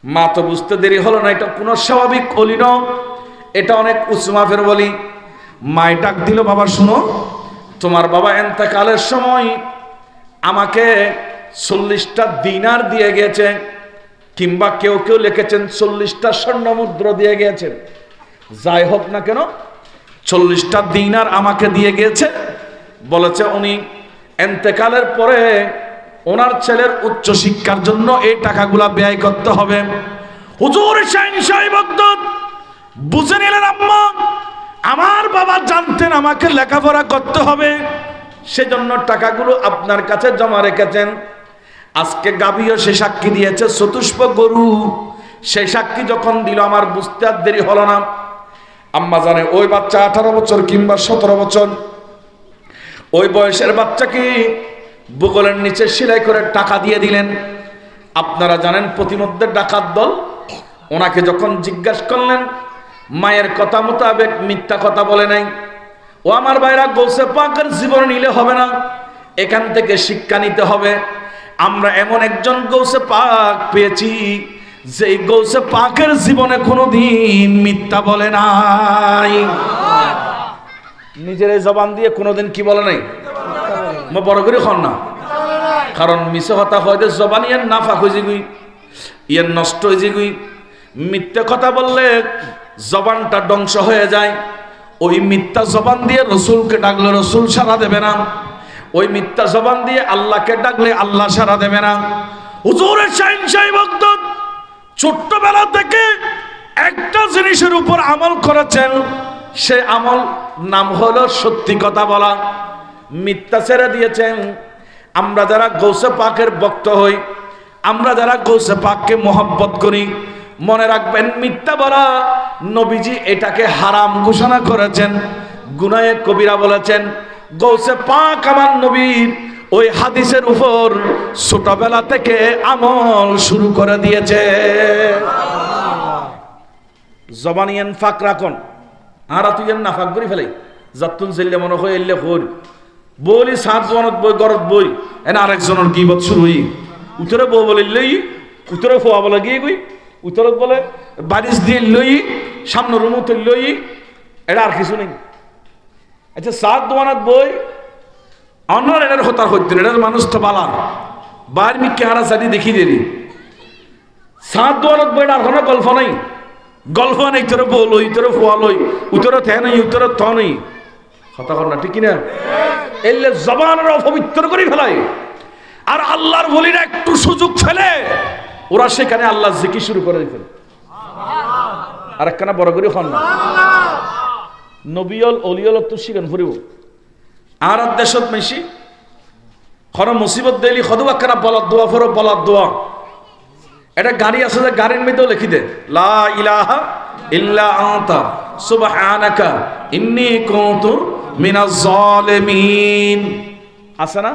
মা তো বুঝতে দেরি হলো না, এটা কোনো স্বাভাবিক বলি না, এটা অনেক উঁচু মাপের বলি। মায় ডাক দিল, বাবা শুনো, তোমার বাবা এন্তেকালের সময় আমাকে 40টা দিনার দিয়ে গিয়েছে, কিংবা কেউ কেউ লিখেছেন 40টা স্বর্ণ মুদ্রা দিয়ে গিয়েছেন। যাই হোক না কেন, 40টা দিনার আমাকে দিয়ে গিয়েছে। বলেছে উনি এন্তেকালের পরে ওনার ছেলের উচ্চ শিক্ষার জন্য এই টাকাগুলা ব্যয় করতে হবে। হুজুর শাহিনশাহী বগদাদ বুঝে নিলেন, আম্মা আমার বাবা জানতেন আমাকে লেখাপড়া করতে হবে, সেজন্য টাকাগুলো আপনার কাছে জমা রেখেছেন। আজকে গাভীও সে সাক্ষী দিয়েছে, চতুষ্প গরু সে সাক্ষী যখন দিল, আমার বুঝতে আর দেরি হলো না। আম্মা জানে ওই বাচ্চা 18 বছর কিংবা 17 বছর, ওই বয়সের বাচ্চাকে বুগলের নিচে সেলাই করে টাকা দিয়ে দিলেন। আপনারা জানেন প্রতিমধ্যে ডাকাত দল ওনাকে যখন জিজ্ঞাসা করলেন, মায়ের কথা মোতাবেক মিথ্যা কথা বলে নাই। ও আমার ভাইরা, গৌসে পাকের জীবন নিলে হবে না, এখান থেকে শিক্ষা নিতে হবে। আমরা এমন একজন গৌসে পাক পেয়েছি যে গৌসে পাকের জীবনে কোনোদিন মিথ্যা বলে নাই। নিজের জবান দিয়ে কোনোদিন কি বলে নাই? বড় করে খন না, কারণ মিছে কথা হয়তো জবান ইয়ার নাফাক হয়ে যাগুই, ইয়ার নষ্ট হয়ে যাগুই। মিথ্যা কথা বললে জবানটা ধ্বংস হয়ে যায়। ওই মিথ্যা জবান দিয়ে রসুলকে ডাকলে রসুল সাড়া দেবে না, ওই মিথ্যা জবান দিয়ে আল্লাহকে ডাকলে আল্লাহ সাড়া দেবে না। হুজুরের শাহিনশাহী বগদাদ ছোট্টবেলা থেকে একটা জিনিসের উপর আমল করেছেন, সে আমল নাম হলো সত্যি কথা বলা। মিথ্যা ছেড়ে দিয়েছেন। আমরা যারা গৌসে পাকের ভক্ত হই, আমরা যারা গৌসে পাককে মহব্বত করি, মনে রাখবেন মিথ্যা বলা নবীজি এটাকে হারাম ঘোষণা করেছেন, গুনাহে কবিরা বলেছেন। গৌসে পাক আমার নবীর ওই হাদিসের উপর ছোটবেলা থেকে আমল শুরু করে দিয়েছে। জবানিয়ান ফাঁক রাখন, আর তুই না ফাঁক করে ফেলে যতুন জেলে মনে হয় এলে হর বলি 7 জনত বই গরত বই এনে আরেকজনের গিবত শুরু হই, উত্তরে বউ বলে লই, উত্তরে ফোয়া বলে গিয়ে গই, উত্তরত বলে বারিশ দিয়ে লই, সামনে রুমত লই, এটা আর কিছু নেই। আচ্ছা 7 দোয়ানত বই অন্যার এটার হতার হইতেন, এটার মানুষ তো বালা বার মিকে হারা সাদি দেখি দেরি সাত দোয়ারত বইটা আর কোনো গল্প নাই, গল্প নেই তোর বল ওই তোর ফোয়াল ওই উত্তর থে নাই উত্তর থ নেই, কথা কর না ঠিক কিনা? এলে জবানের অপবিত্র করে ফেলায়। আর আল্লাহর বলিরা একটু সুযোগ ফেলে ওরা সেখানে আল্লাহ জিকির শুরু করে দিতেন। আর একখানা বড় করে হন না নবিয়ল অলিয়ল তো শিখান ফুরিব আর দেশত মেশি খন মুসিবত দেলি সদু একখানা বলার দোয়া ফরো বলার দোয়া। এটা গাড়ি আছে যে গাড়ির মধ্যেও লিখি দে লা ইলাহা ইল্লা আনতা সুবহানাকা ইন্নী কুনতু মিনাজ জালিমিন। আছে না?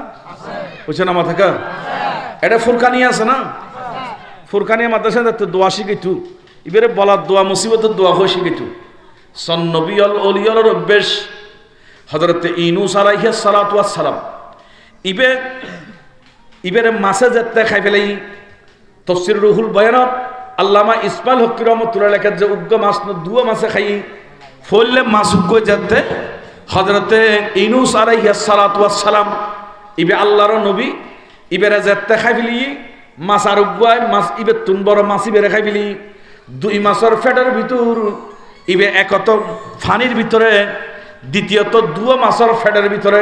বুঝছে না মাথা কা? এটা ফুরকানি আছে না? ফুরকানি মাদ্রাসা তো দোয়া শিখিতু এবারে বলার দোয়া মুসিবতের দোয়া হয়ে শিখিতু। সন নবিয়ল অলিয়লের অভ্যেস হযরত ইউনূস আলাইহিস সালাতু ওয়াস সালাম ইবেরে মাছে যেতে খাই ফেলাই তফসির রুহুল বয়ানত আল্লামা ইসমাইল হক রহমতুল্লাহ লেখেন যে উগ্র মাছ দুয়া মাছে খাই ফললে মাছ উগ্র যেতে হযরতে ইউনূস আলাইহিস সালাতু ওয়াস সালাম ইবে আল্লাহর নবী ইবেরে যেতে খাই ফেলি মাছ আর উগ্রায় মাছ ইবে তুন বড় মাছ ইবেরে খাই ফেলি দুই মাছের ফেটের ভিতর ইবে একত ফানির ভিতরে দ্বিতীয়ত দুয়া মাছের ফেটের ভিতরে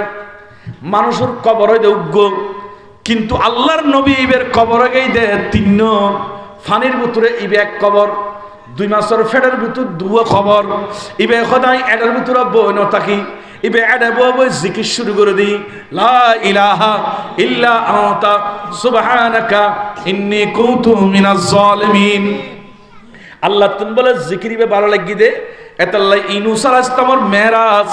মানুষের কবর হয়ে উগ্র কিন্তু আল্লাহর নবী ইবের কবর গেই দে তিন ফানির ভিতরে ইবে এক কবর দুই মাসের ফেডের ভিতর দুয়া খবর ইবে সদাই এডের ভিতরে বই নথাকি ইবে এডে বই জিকির শুরু করে দি লা ইলাহা ইল্লা আনতা সুবহানাকা ইন্নী কুনতু মিনাজ জালিমিন। আল্লাহ তুমি বলে জিকির ইবে ভালো লাগি দে এতাল্লাহ ইউনূস আলাইহিস সালামের মেরাজ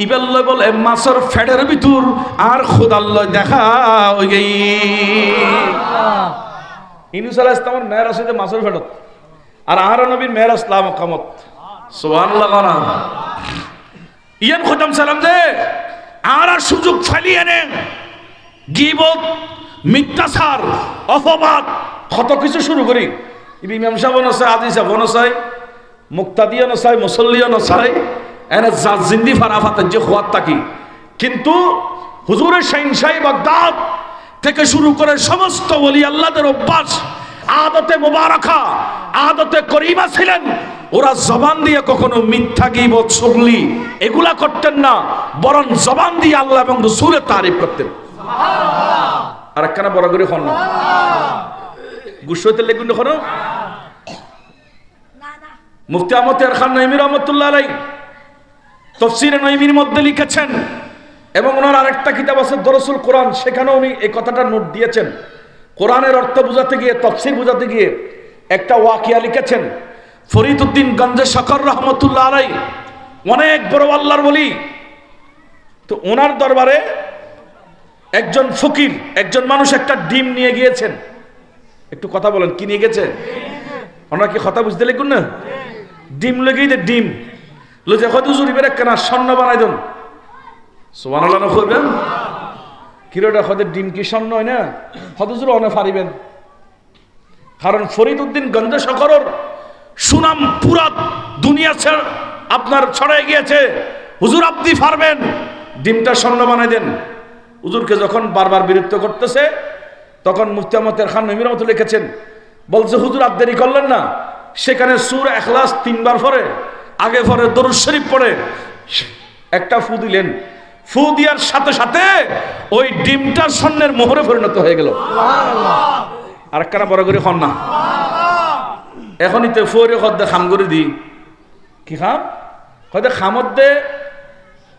ইবেল্লা বলে মাছের ফেডের ভিতর আর খোদাল্লাহ দেখা হই গই। ইউনূস আলাইহিস সালামের মেরাজ হইতে মাছের ফেডত আর নবীর মেরাজ লাম কামত সুবহানাল্লাহ কানা ইয়ান খতম সালাম দে আর সুযোগ ফালিয়ে নে গীবত মিথ্যাচার অপবাদ কত কিছু শুরু করি ইমাম সাহেব নসাই আজি সাহেব নসাই মুক্তাদিয়া নসাই মুসল্লিয়া নসাই এনে জিন্দি ফারাফাতে যে খোয়াত থাকি কিন্তু হুজুরের শাহিনশাহী বাগদাদ থেকে শুরু করে সমস্ত ওলি আল্লাহদের অভ্যাস আদতে মুবারাকা আদতে করিমা ছিলেন। ওরা জবান দিয়ে কখনো মিথ্যা গীবত চুগলি এগুলা করতেন না, বরং জবান দিয়ে আল্লাহ এবং রাসূলের তারিফ করতেন। সুবহানাল্লাহ। আর একখানা বড় করে হন না গুসইতে লেগুন হন মুফতি আহমদ খান নঈমী রাহমাতুল্লাহ আলাইহি তাফসীরে নঈমীর মধ্যে লিখেছেন এবং ওনার আরেকটা কিতাব আছে দরসুল কোরআন সেখানেও উনি এই কথাটা নোট দিয়েছেন। কোরআনের অর্থ বোঝাতে গিয়ে তাফসীর বোঝাতে গিয়ে একটা ওয়াকিয়া লিখেছেন। ফরিদউদ্দিন গঞ্জে শকর রহমতুল্লাহ আলাইহি অনেক বড় আল্লাহর ওলি, তো ওনার দরবারে একজন ফকির একজন মানুষ একটা ডিম নিয়ে গিয়েছেন। একটু কথা বলেন কি নিয়ে গেছে? ওনারা কি কথা বুঝতে লিখুন না? ডিম লেগেই দে ডিম লজে হয়তো হুজুর ইবের কেনা স্বর্ণ বানাই দেন সুবহানাল্লাহ না কইবেন কিরোটা হয়তো ডিম কি স্বর্ণ হয় না হয়তো হুজুর অনেক পারিবেন কারণ ফরিদউদ্দিন গঞ্জে শকরের সুনাম পুরা দুনিয়া আপনার ছড়াই গিয়েছে। হুজুর আপনি পারবেন ডিমটা স্বর্ণ বানাই দেন। হুজুরকে যখন বারবার বিরক্ত করতেছে তখন মুফতি আহমদ খান নঈমী রাহমাতুল্লাহ লিখেছেন বলছে হুজুর আর দেরি করলেন না, সেখানে সূরা ইখলাস 3 বার পড়ে আগে পরে দরুদ শরীফ পড়ে একটা ফু দিলেন, ফু দেওয়ার সাথে সাথে ওই ডিমটা স্বর্ণের মোহরে পরিণত হয়ে গেল। সুবহানাল্লাহ। আর একখানা বড় করে হন না এখনই তো ফোরে খদ্দে খাম করে দি কি খাম হয়তো খামত দে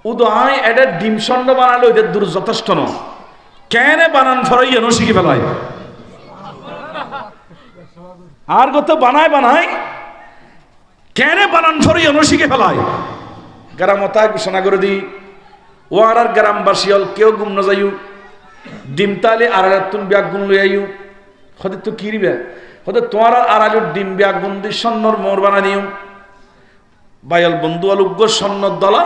উদয় এটা ডিম স্বর্ণ বানালে ওদের দূর যথেষ্ট ন কেন বানান ফরাই এনো শিখি ফেলায় আর কত বানায় বানায় কেন বানান ফরাই এনো শিখে ফেলায় গ্রামতায় ঘোষণা করে দি ও আর গ্রামবাসী হল কেউ গুম না যাইও ডিম তালে আর তুন ব্যাগ গুন লই আইও হতে তো কিরিবে হতে তোমার আর আলুর ডিম ব্যাগ গুন দি স্বর্ণর মোর বানা নিও বাইল বন্ধু আলুগ্য স্বর্ণর দলা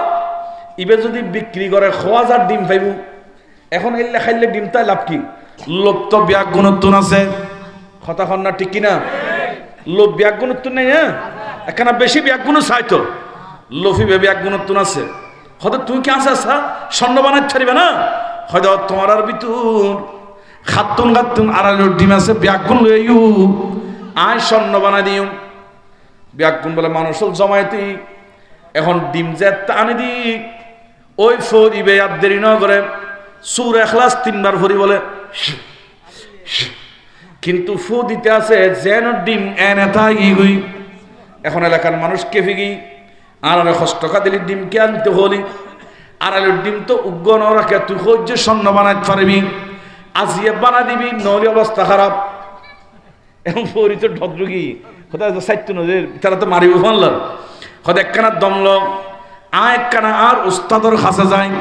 ইবে যদি বিক্রি করে 1000 ডিম পাইব এখন এলে খাইলে ডিমটাই লাভ কি? লোভ তো ব্যাগ গুণত্বন আছে কথা কন না ঠিক কিনা? লোভ ব্যাগ গুণত্বন নাই না একখানা বেশি ব্যাগ গুণ চাই তো লোভি ব্যাগ গুণত্বন আছে হতে তুই কি আছে স্বর্ণ বানাই ছাড়িবে না হয়তো তোমার আর ভিতর খাতুন খাতুন আড়ালের ডিম আছে ব্যাগুন লইউ আয় স্বর্ণ বানা দিও। ব্যাগুন বলে মানুষ জমায়েতি এখন ডিম যে আনি দি ওই ফরিবে আর দেরি ন করে সূরা ইখলাস 3 বার ফরি বলে, কিন্তু ফু দিতে আছে যেন ডিম এনে থাকি গই। এখন এলাকার মানুষ কেফে গি আড়ালে কষ্ট টাকা দিলি ডিম কে আনতে হলি, আড়ালের ডিম তো উগ্র ন রাখে তুই হজ্য স্বর্ণ বানাইতে পারবি, আজিয়ে বানা দিবি নইলে অবস্থা খারাপ। এখন ফরি তো ঢদ্রুগি কোথায় সাইত্য নজর তারা তো মারিব ফানলার হয়তো একখানা দমল আয় একখানা আর উস্তাদর কাছে যায়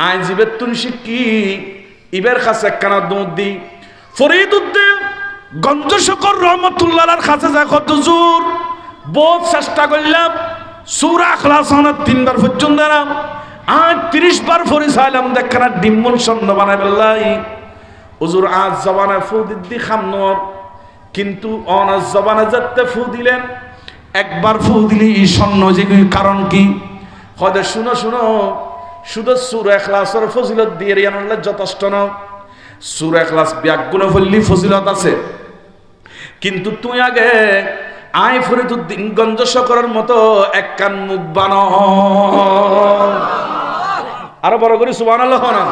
আয় জীবের তুন শিক্ষি ইবের কাছে একখানা দুধ দি ফরিদউদ্দিন গঞ্জশকর রহমতুল্লাহর কাছে যায় কত জোর বহুত চেষ্টা করলাম সূরা ইখলাস 3 বার পর্যন্ত না আজ 30 বার ফরি চাইলাম দেখখানা ডিম্মন স্বর্ণ বানাই বেলাই হুজুর আজ জবানে ফু দিদি খামনর, কিন্তু অনাজ জবানে যাতে ফু দিলেন একবার ফু দিলি স্বর্ণ যে কারণ কি হয়তো শুনো শুনো শুধু সূরা ইখলাসের ফজিলত দিয়ে আনলে যথেষ্ট না। সূরা ইখলাস ব্যাগুণ ফলি ফজিলত আছে, কিন্তু তুই আগে আয় ফরিদউদ্দিন গঞ্জশকরের মতো এক কান মুখ বানো। আরো বড় করে সুবহানাল্লাহ না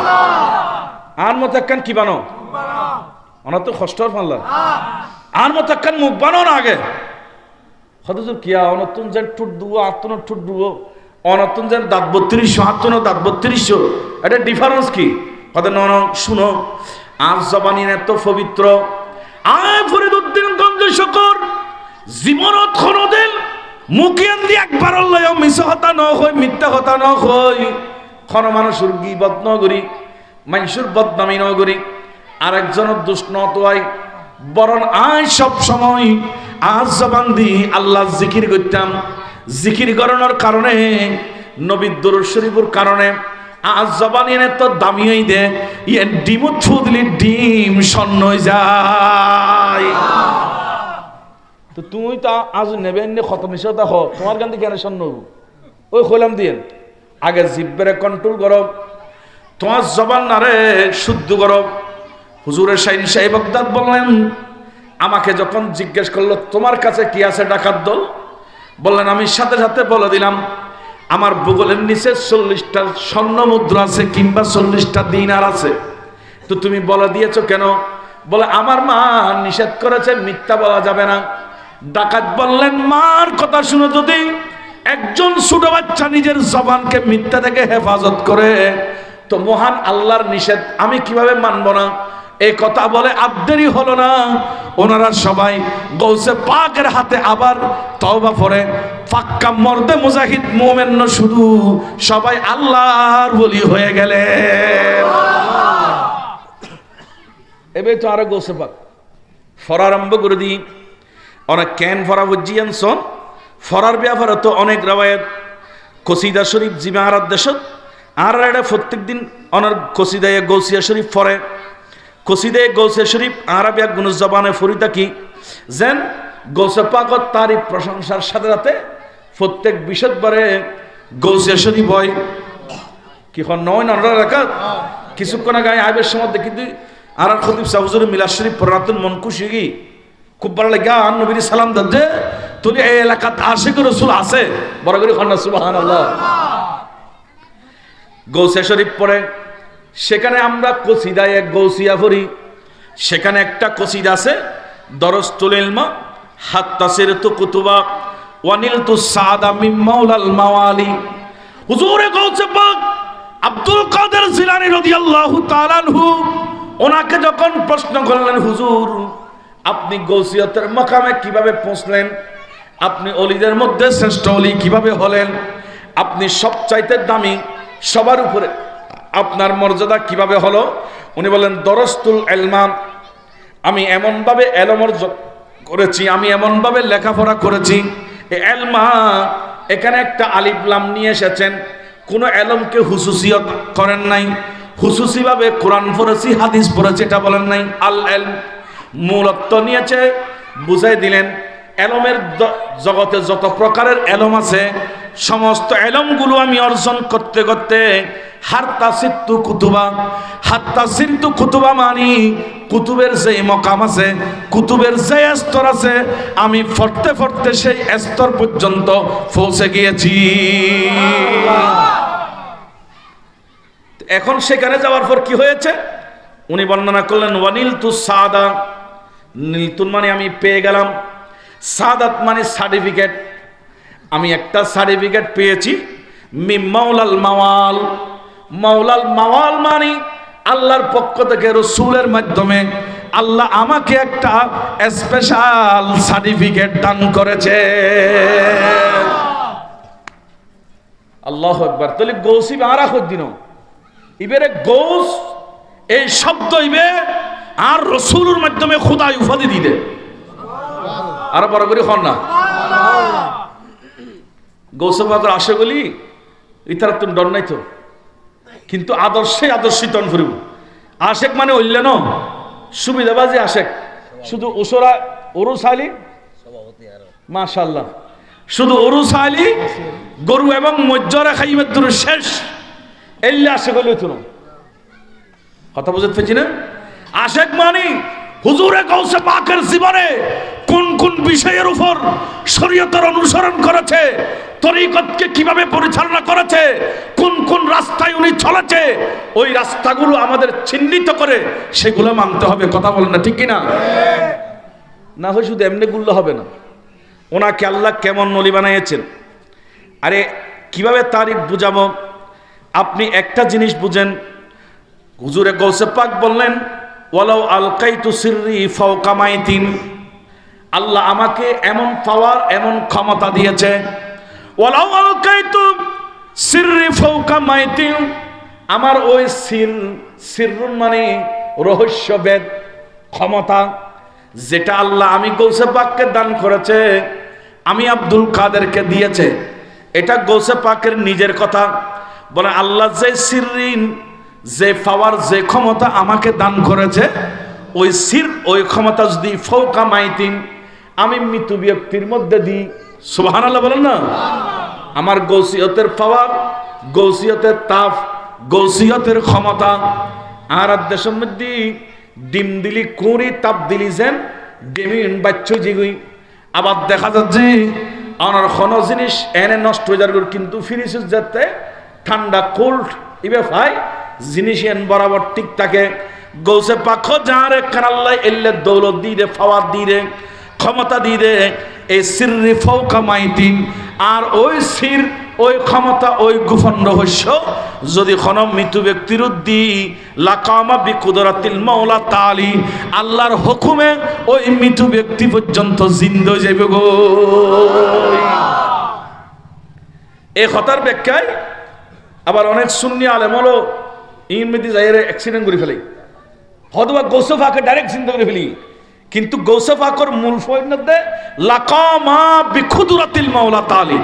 আর মতো এক কান কি বানো ওনা তো কষ্টর ফানলা আর মতো এক কান মুখ বানো না আগে হয়তো কিয়া অনতুন যেন ঠুট দুবো আত্মন ঠুট দুবো অনতুন যেন দাঁত 32 আত্মন দাঁত 32, এটা ডিফারেন্স কি হয়তো ন শুনো আর জবানি এত পবিত্র আয় ফরিদউদ্দিন গঞ্জশকর জীবনত কোনদিন মুখিয়ান দিয়ে একবার লয় মিছা কথা ন হয় মিথ্যা কথা ন হয় কোন মানুষের গীবত ন করি মানুষের বদনামি ন করি আরেকজনের দোষ ন তোয়াই বরং আয় সব সময় আজ জবান দি আল্লাহ জিকির করতাম। জিকির করানোর কারণে নবীর দরুদ শরীফের কারণে আজ জবান এনে তো দামি হই দে ইয়ে ডিমত ফুদলি ডিম স্বর্ণ হয়ে যায়। তো তুমি তো আজ নেবে খতম হিসেবে দেখো তোমার গান্ধী কেন স্বর্ণ ওই খোলাম দিয়ে আগে জিব্বেরে কন্ট্রোল করো, তোমার জবান নারে শুদ্ধ করো। হুজুরের শাইন সাহেব বাগদাদ বললেন আমাকে যখন জিজ্ঞেস করলো তোমার কাছে কি আছে ডাকাত দল, বললেন আমি সাথে সাথে বলে দিলাম আমার ভূগোলের নিচে 40টা স্বর্ণ মুদ্রা আছে কিংবা 40টা দিনার আছে। তো তুমি বলে দিয়েছো কেন? বলে আমার মা নিষেধ করেছে মিথ্যা বলা যাবে না। ডাকাত বললেন মার কথা শুনে যদি একজন ছোট বাচ্চা নিজের জবানকে মিথ্যা থেকে হেফাজত করে তো মহান আল্লাহর নিষেধ আমি কিভাবে মানব না। এই কথা বলে আদেরই হলো না, ওনারা সবাই গৌসে পাকের হাতে আবার তওবা করে পাক্কা মর্দে মুজাহিদ মুমিন না শুধু সবাই আল্লাহর ওলি হয়ে গেলেন। এবার তো আরো গৌসে পাক ফরা আরম্ভ করে দিই। অনেক কেন ফরা বুঝিয়েন শোন ফরার ব্যাপারে তো অনেক রাওয়ায়াত কসিদা শরীফ জিমাহারাত দেশত আর এটা প্রত্যেক দিন অনার কসিদায় গৌসিয়া শরীফ ফরে কসিদায় গৌসিয়া শরীফ আরবি এক গুণ জবানে ফরিতা কি যেন গৌসে পাকত তারই প্রশংসার সাথে সাথে প্রত্যেক বিশদবারে গৌসিয়া শরীফ হয় কি নয় নটা রাখাত কিছুক্ষণ আগে আইবের সময় দেখি তুই আর খতিব সাহুজুর মিলাদ শরীফ পড়াতুন মন খুশি কি খুব ভালো লাগে আর নবীর সালাম দে তুই এই এলাকাত আশিক রাসূল আছে বড় করে খান্না সুবহানাল্লাহ। গৌসিয়া শরীফ পড়ে সেখানে আমরা কসিদায় এক গৌসিয়া পড়ি, সেখানে একটা কসিদা আছে দরস্তুল ইলমা হাত্তাসিরতু কুতুবা ওয়ানিলতু সাদা মিন মাওলাল মাওয়ালি। হুজুরে গৌসে পাক আব্দুল কাদের জিলানী রাদিয়াল্লাহু তাআলা আনহু ওনাকে যখন প্রশ্ন করলেন হুজুর আপনি গৌসিয়তের মাকামে কিভাবে পৌঁছলেন, আপনি অলিদের মধ্যে শ্রেষ্ঠ অলি কিভাবে হলেন, আপনি সবচাইতে দামি সবার উপরে আপনার মর্যাদা কিভাবে হলো? উনি বলেন দরস্তুল ইলমা আমি এমনভাবে ইলম অর্জন করেছি, আমি এমনভাবে লেখাপড়া করেছি এই ইলমা এখানে একটা আলিফ লাম নিয়ে এসেছেন, কোনো ইলমকে হুসুসিয়ত করেন নাই, হুসুসিভাবে কোরআন পড়েছি হাদিস পড়েছি এটা বলেন নাই। আল ইলম মূলত নিয়েছে বুঝাই দিলেন ইলমের জগতে যত প্রকারের ইলম আছে সমস্ত এলমগুলো আমি অর্জন করতে করতে হাত্তা সিরতু কুতুবা মানি কুতুবের যে মকাম আছে, কুতুবের যে স্তর আছে, আমি পড়তে পড়তে সেই স্তর পর্যন্ত পৌঁছে গিয়েছি। এখন সেখানে যাওয়ার পর কি হয়েছে উনি বর্ণনা করলেন, ওয়ানিলতু সাদা, নীলতুন মানে আমি পেয়ে গেলাম, সাদাত মানে সার্টিফিকেট, আমি একটা সার্টিফিকেট পেয়েছি। মাওলাল মাওয়াল, মাওলাল মাওয়াল মানে আল্লাহর পক্ষ থেকে রাসূলের মাধ্যমে আল্লাহ আমাকে একটা স্পেশাল সার্টিফিকেট দান করেছে। আল্লাহু আকবার। তাহলে গৌসি আরা দিন ইবেরে গৌস এই শব্দ ইবে আর রাসূলের মাধ্যমে খোদা উপাধি দিলে আর বড় করে হন না। গৌসে পাকের আসে বলি ইতার তুমি ডর নাই তো, কিন্তু আদর্শিত ফুরিব। আশেক মানে হইলে ন সুবিধাবাজি আশেক, শুধু ওসরা ওরুস আলী, মাশাআল্লাহ, শুধু ওরুস আলী গরু এবং মজ্জরা খাইবে দূর শেষ এলে আশেক হইলে তো কথা বুঝতে পেরেছি না। আশেক মানে হুজুরে গৌসে পাকের জীবনে কোন কোন বিষয়ের উপর শরীয়তের অনুসরণ করেছে, তরিকতকে কিভাবে পরিচালনা করেছে, কোন কোন রাস্তায় উনি চলেছে, ওই রাস্তাগুলো আমাদের চিহ্নিত করে সেগুলো মানতে হবে। কথা বলেন না ঠিক কিনা? না হয় শুধু এমনি গুল্লা হবে না। ওনাকে আল্লাহ কেমন নলি বানিয়েছেন, আরে কিভাবে তারিফ বুঝাবো। আপনি একটা জিনিস বুঝেন, হুজুরে গৌসে পাক বললেন ওয়ালাউ আলকাইতু সিররি ফাওকা মাইতিন, আল্লাহ আমাকে এমন পাওয়ার এমন ক্ষমতা দিয়েছে। ওয়ালাউ আলকাইতু সিররি ফাওকা মাইতিন, আমার ওই সিররুন মানে রহস্যভেদ ক্ষমতা, যেটা আল্লাহ আমি গৌসে পাককে দান করেছে, আমি আব্দুল কাদেরকে দিয়েছে। এটা গৌসে পাকের নিজের কথা। বলে আল্লাহ যে সিররিন, যে পাওয়ার যে ক্ষমতা আমাকে দান করেছে, ওই ওই ক্ষমতা যদি ফাওকা মাইতিন আমি মৃত ব্যক্তির মধ্যে দিই, সুবহানাল্লাহ বলেন না। আমার গৌসিয়তের পাওয়ার, গৌসিয়তের তাপ, গৌসিয়তের ক্ষমতা আর দেশের মধ্যে ডিম দিলি কুঁড়ি তাপ দিলি যেন ডিমিন বাচ্চা জিগুই। আবার দেখা যাচ্ছে আমার কোনো জিনিস এনে নষ্ট হয়ে যাবে, কিন্তু ফিনিশ যাতে ঠান্ডা কোল্ড ইবে ভাই জিনিস এন বরাবর ঠিক থাকে। গৌসে পাখ যারে কানাল্লাহ এল্লে দৌলত দিয়ে দে, পাওয়ার দিয়ে দে, ক্ষমতা দিয়ে দে, এই সিররি ফাওকা মাইতিন। আর ওই সির, ওই ক্ষমতা, ওই গোপন রহস্য যদি কোনো মৃত্যু ব্যক্তির উদ্দি লাকামা বিকুদরাতিল মাওলা তাআলি, আল্লাহর হুকুমে ওই মৃত্যু ব্যক্তি পর্যন্ত জিন্দা যাবে গো। এই কথার ব্যাখ্যায় আবার অনেক সুন্নি আলেম হলো ইনমেদি যাইরে অ্যাক্সিডেন্ট করে ফেলে, হয়তো গৌসে পাকে ডাইরেক্ট চিন্তা করে ফেলি, কিন্তু গৌসে পাকের মূল ফয়নাতে লাকামা বিকুদরাতিল মাওলা তাআলি,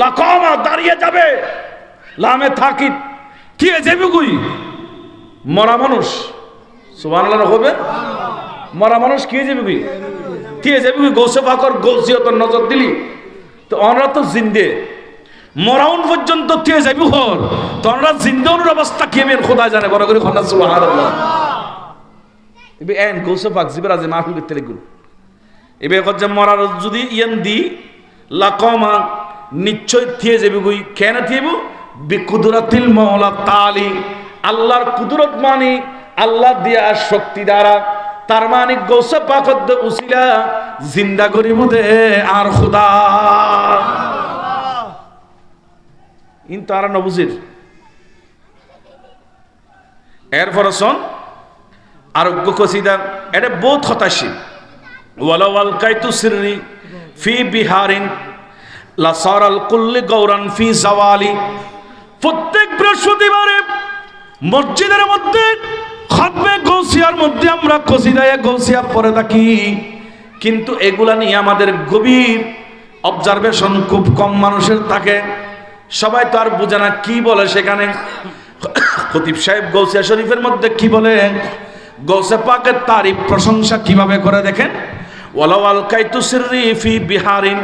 লাকামা দাঁড়িয়ে যাবে, লামে থাকি কি যাবে কই মরা মানুষ, সুবহানাল্লাহ হবে মরা মানুষ কি যাবে কই, কি যাবে কই গৌসে পাকের গৌসিয়ত নজর দিলি তো আমরা তো জিন্দে মরাউন পর্যন্ত দিয়ে যাবি হল, তোমরা জিন্দাউনের অবস্থা কি আমি খোদা জানে। বড় করে খন্না সুবহানাল্লাহ। এবে এন গৌসে পাক জিবের আজ মাহফিল করতে লাগল, এবে কচ্ছে মরার যদি ইয়ান দি লাকামা নিশ্চয় থিয়ে যাবি কই, কেন থিয়েব বিকুদরাতিল মাওলা তাআলি, আল্লাহর কুদরত মানে আল্লাহ দিয়া শক্তি দ্বারা, তার মানে গৌসে পাকত উসিলা জিন্দা করিব দে আর খোদা। কিন্তু আর নবুজির এরপর শোন আরোগ্য কসিদা, এটা বহুত হতাশী। ওয়ালাউ আলকাইতু সিররি ফি বিহারিন লাসারাল কুল্লি গৌরান ফি জাওয়ালি। প্রত্যেক বৃহস্পতিবারে মসজিদের মধ্যে খতমে গৌসিয়ার মধ্যে আমরা কসিদায়ে গৌসিয়া পড়ে থাকি, কিন্তু এগুলা নিয়ে আমাদের গভীর অবজারভেশন খুব কম মানুষের থাকে। সবাই তো আর বুঝে না কি বলে সেখানে। খতিব সাহেব গৌসিয়া শরীফের মধ্যে কি বলে, গৌসে পাকের তারিফ প্রশংসা কিভাবে করে দেখেন। ওয়ালাউ আলকাইতু সিররি ফি বিহারিন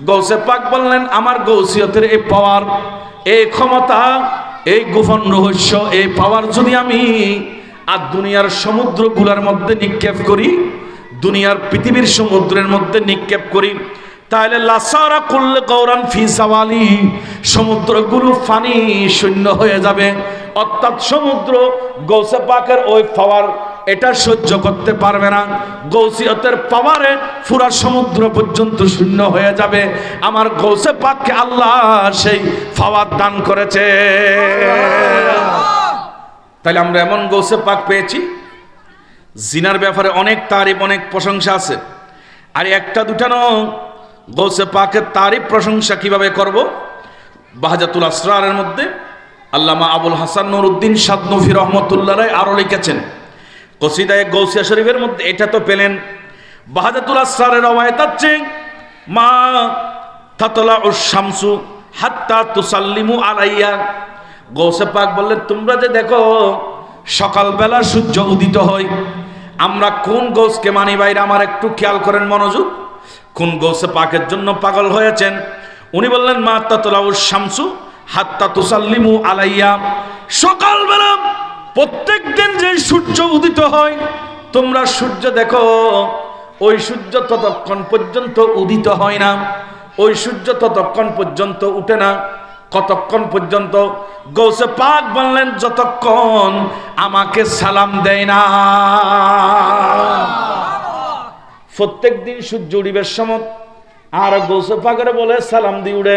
গৌসে পাক বললেন আমার গৌসিয়তের এই পাওয়ার, এই ক্ষমতা, এই গোপন রহস্য, এই পাওয়ার যদি আমি আর দুনিয়ার সমুদ্রগুলোর মধ্যে নিক্ষেপ করি, দুনিয়ার পৃথিবীর সমুদ্রের মধ্যে নিক্ষেপ করি, তাহলে লাসারা কুল্লে গৌরান ফি সাওয়ালি, সমুদ্রগুলো পানি শূন্য হয়ে যাবে। অর্থাৎ সমুদ্র গৌসে পাকের ওই পাওয়ার এটা সহ্য করতে পারবে না। গৌসিয়তের পাওয়ারে পুরা সমুদ্র পর্যন্ত শূন্য হয়ে যাবে। আমার গৌসে পাককে আল্লাহ সেই পাওয়ার দান করেছে। তাহলে আমরা এমন গৌসে পাক পেয়েছি, জিনার ব্যাপারে অনেক তারিফ, অনেক প্রশংসা আছে। আর একটা দুটা নয়, গৌসে পাকের তারিফ প্রশংসা কিভাবে করব? বাহজাতুল আসরারের মধ্যে আল্লামা আবুল হাসান নুরউদ্দিন সাদনফি রহমতুল্লাহ আরো লিখেছেন কসিদায়ে গৌসিয়া শরীফের মধ্যে, এটা তো পেলেন বাহজাতুল আসরারের রওয়ায়াত আছে, মা তাতলাউশ শামসু হাত্তা তুসাল্লিমু আলাইয়া। গৌসে পাক বললেন তোমরা যে দেখো সকালবেলা সূর্য উদিত হয়, আমরা কোন গৌসকে মানি ভাইরা? আমার একটু খেয়াল করেন, মনোযোগ। কোন গৌসে পাকের জন্য পাগল হয়েছেন? উনি বললেন মা তাতলাউশ শামসু হাত্তা তুসাল্লিমু আলাইয়া। সকালবেলা প্রত্যেক দিন যে সূর্য উদিত হয়, তোমরা সূর্য দেখো, ওই সূর্য ততক্ষণ পর্যন্ত উদিত হয় না, ওই সূর্য ততক্ষণ পর্যন্ত উঠে না। কতক্ষণ পর্যন্ত? গৌসে পাক বললেন যতক্ষণ আমাকে সালাম দেয় না। প্রত্যেক দিন সূর্য উড়িবার সময় আর গৌসে পাকের বলে সালাম দিয়ে উড়ে,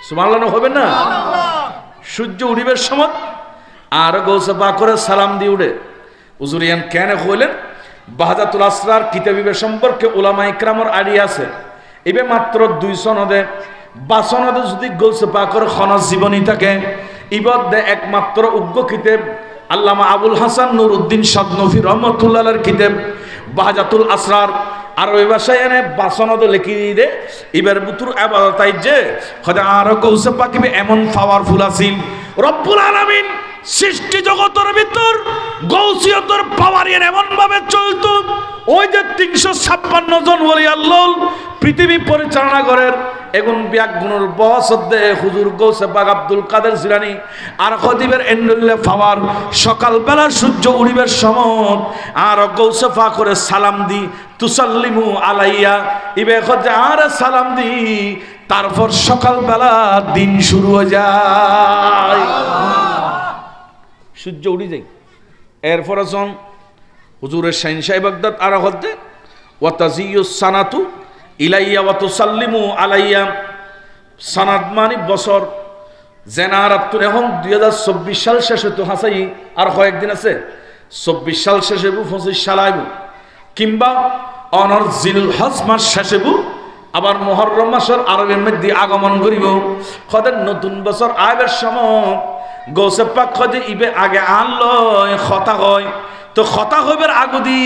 সুবহানাল্লাহ হবে না? সূর্য উড়িবার সময় আর গৌসে পাক করে সালাম দিয়ে উড়ে। হুজুর ইয়ান কেন কইলেন? বাহজাতুল আসরার কিতাবিবে সম্পর্কে উলামা ইকরামের আইডিয়া আছে। এবে মাত্র 2 সনদে বা সনদে যদি গৌসে পাকের খনজ জীবনী থাকে, ইবদে একমাত্র উগ্র কিতাব আল্লামা আবুল হাসান নুরউদ্দিন সাদনফি রহমতুল্লাহর কিতাব বাহজাতুল আসরার। আর ওই ভাষায় এনে বাসনদে লিখি দে এবার বুতুর আবাদতাই যে খোদা আর গৌসে পাকিবে এমন পাওয়ারফুল আছিল। রব্বুল আলামিন সৃষ্টি জগতের ভিতর গৌসিয়তের পাওয়ার এমন ভাবে চলতো, ওই যে 356 জন ওলি আল্লাহ পৃথিবী পরিচালনা করেন, এগুন ব্যাগুণের বসদ্দে হুজুর গৌসে পাক আব্দুল কাদের জিলানী আর খতিবের এন্ডুল্লে পাওয়ার। সকালবেলা সূর্য উড়িবার সময় আর গৌসে পাক করে সালাম দি তুসাল্লিমু আলাইয়া, ইবে খোঁজে আর সালাম দি, তারপর সকালবেলা দিন শুরু হয়ে যায়, সূর্য উড়ি যায়। এরপর যখন হুজুরের শাইন সাহেব বাগদাদ আর হতে ওয়াতাজিয়ুস সানাতু ইলাইয়া ওয়া তুসাল্লিমু আলাইয়া, সানাত মানে বছর। জেনারাতুন এখন 2024 সাল শেষে তো হাসাই আর কয়েকদিন আছে, 24 সাল শেষে 25 সাল আইব, কিংবা অনর জিলহজ মাস শেষে আবার মুহররম মাসের আরবের মধ্যে আগমন করিব। খদের নতুন বছর আইবার সময় গৌসে পাক খদে ইবে আগে আনলো খতা হয়, তো খতা হইবার আগুদি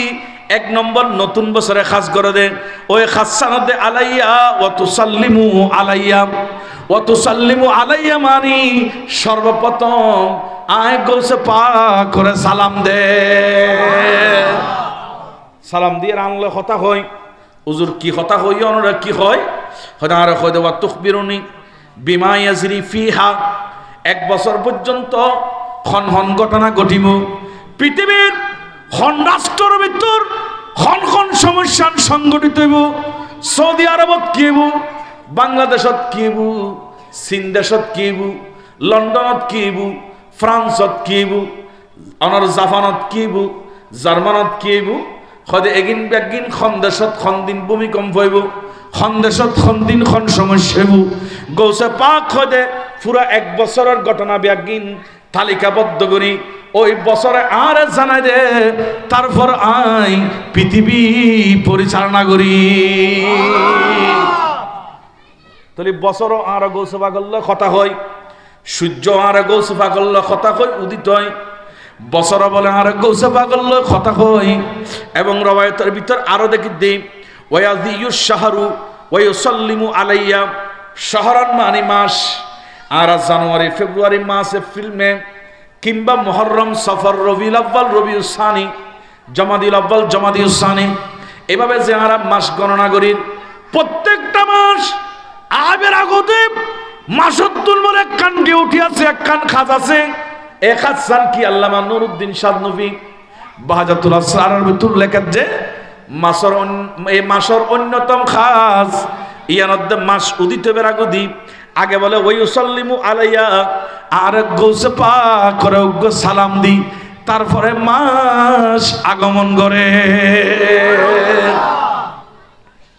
1 নম্বর নতুন বছরে খাস করে দে ওই খাসানদে আলাইয়া ওয়া তুসাল্লিমু আলাইয়া। ওয়া তুসাল্লিমু আলাইয়া মানে সর্বপ্রথম আয় গৌসে পাক করে সালাম দে, সালাম দিয়ে আনলে কথা হয়। হুজুর কি কথা হই? অনরা কি হয়? হয়তো আর হয়তো ওয়া তুখবিরুনি বিমা ইয়াজরি ফিহা, 1 বছর পর্যন্ত খন খন ঘটনা ঘটিব। পৃথিবীর খন রাষ্ট্রের ভিতর খন খন সমস্যা সংগঠিত হইব। সৌদি আরবত কি হইব, বাংলাদেশত কি হইব, চীন দেশত কি হইব, লন্ডনত কি হইব, ফ্রান্সত কি হইব, অনর জাপানত কি হইব, জার্মানত কি হইব। খদে এগিন ব্যাগিন খন দেশত খন দিন ভূমিকম্প হইব, খন দেশত খন দিন খন সমস্যা হইব। গৌসে পাক খদে পুরা 1 বছরের ঘটনা ব্যাগিন তালিকাবদ্ধ করি ওই বছরে আর জানাই দে, তারপর আই পৃথিবী পরিচালনা করি। তাহলে বছরও আর গৌসে পাগল্য কথা হয়, সূর্য আর গৌসে পাগল্য কথা হয় উদিত হয়, বছর বলে আর গৌসে পাগল্য কথা হয়। এবং রওয়ায়াতের ভিতর আরো দেখি দেই ওয়ায়াযিয়ুশ শাহরু ওয়া ইউসাল্লিমু আলাইয়া, শাহরান মানে মাস, আর জানুয়ারি ফেব্রুয়ারি মাস এপ্রিল মে, কিংবা মুহররম সফর রবিউল আউয়াল রবিউল সানি জমাদিউল আউয়াল জমাদিউল সানি, এভাবে যে আমরা মাস গণনা করি। প্রত্যেকটা মাস আবের আগতে মাসুদ্দুল বলে এক কান ডিউটি আছে, এক কান খাজ আছে। এক হাত সান কি আল্লামা নুরুদ্দিন সাদনবী বাহাজাতুল আসরার ভিতর লেখেন যে মাসর অন্যতম খাস ইয়ানদ্দে মাস উদিত বেরাগুদি আগে বলে ওই উসাল্লিমু আলাইয়া, আর গৌসে পাক করে সালাম দি, তারপরে মাস আগমন করে।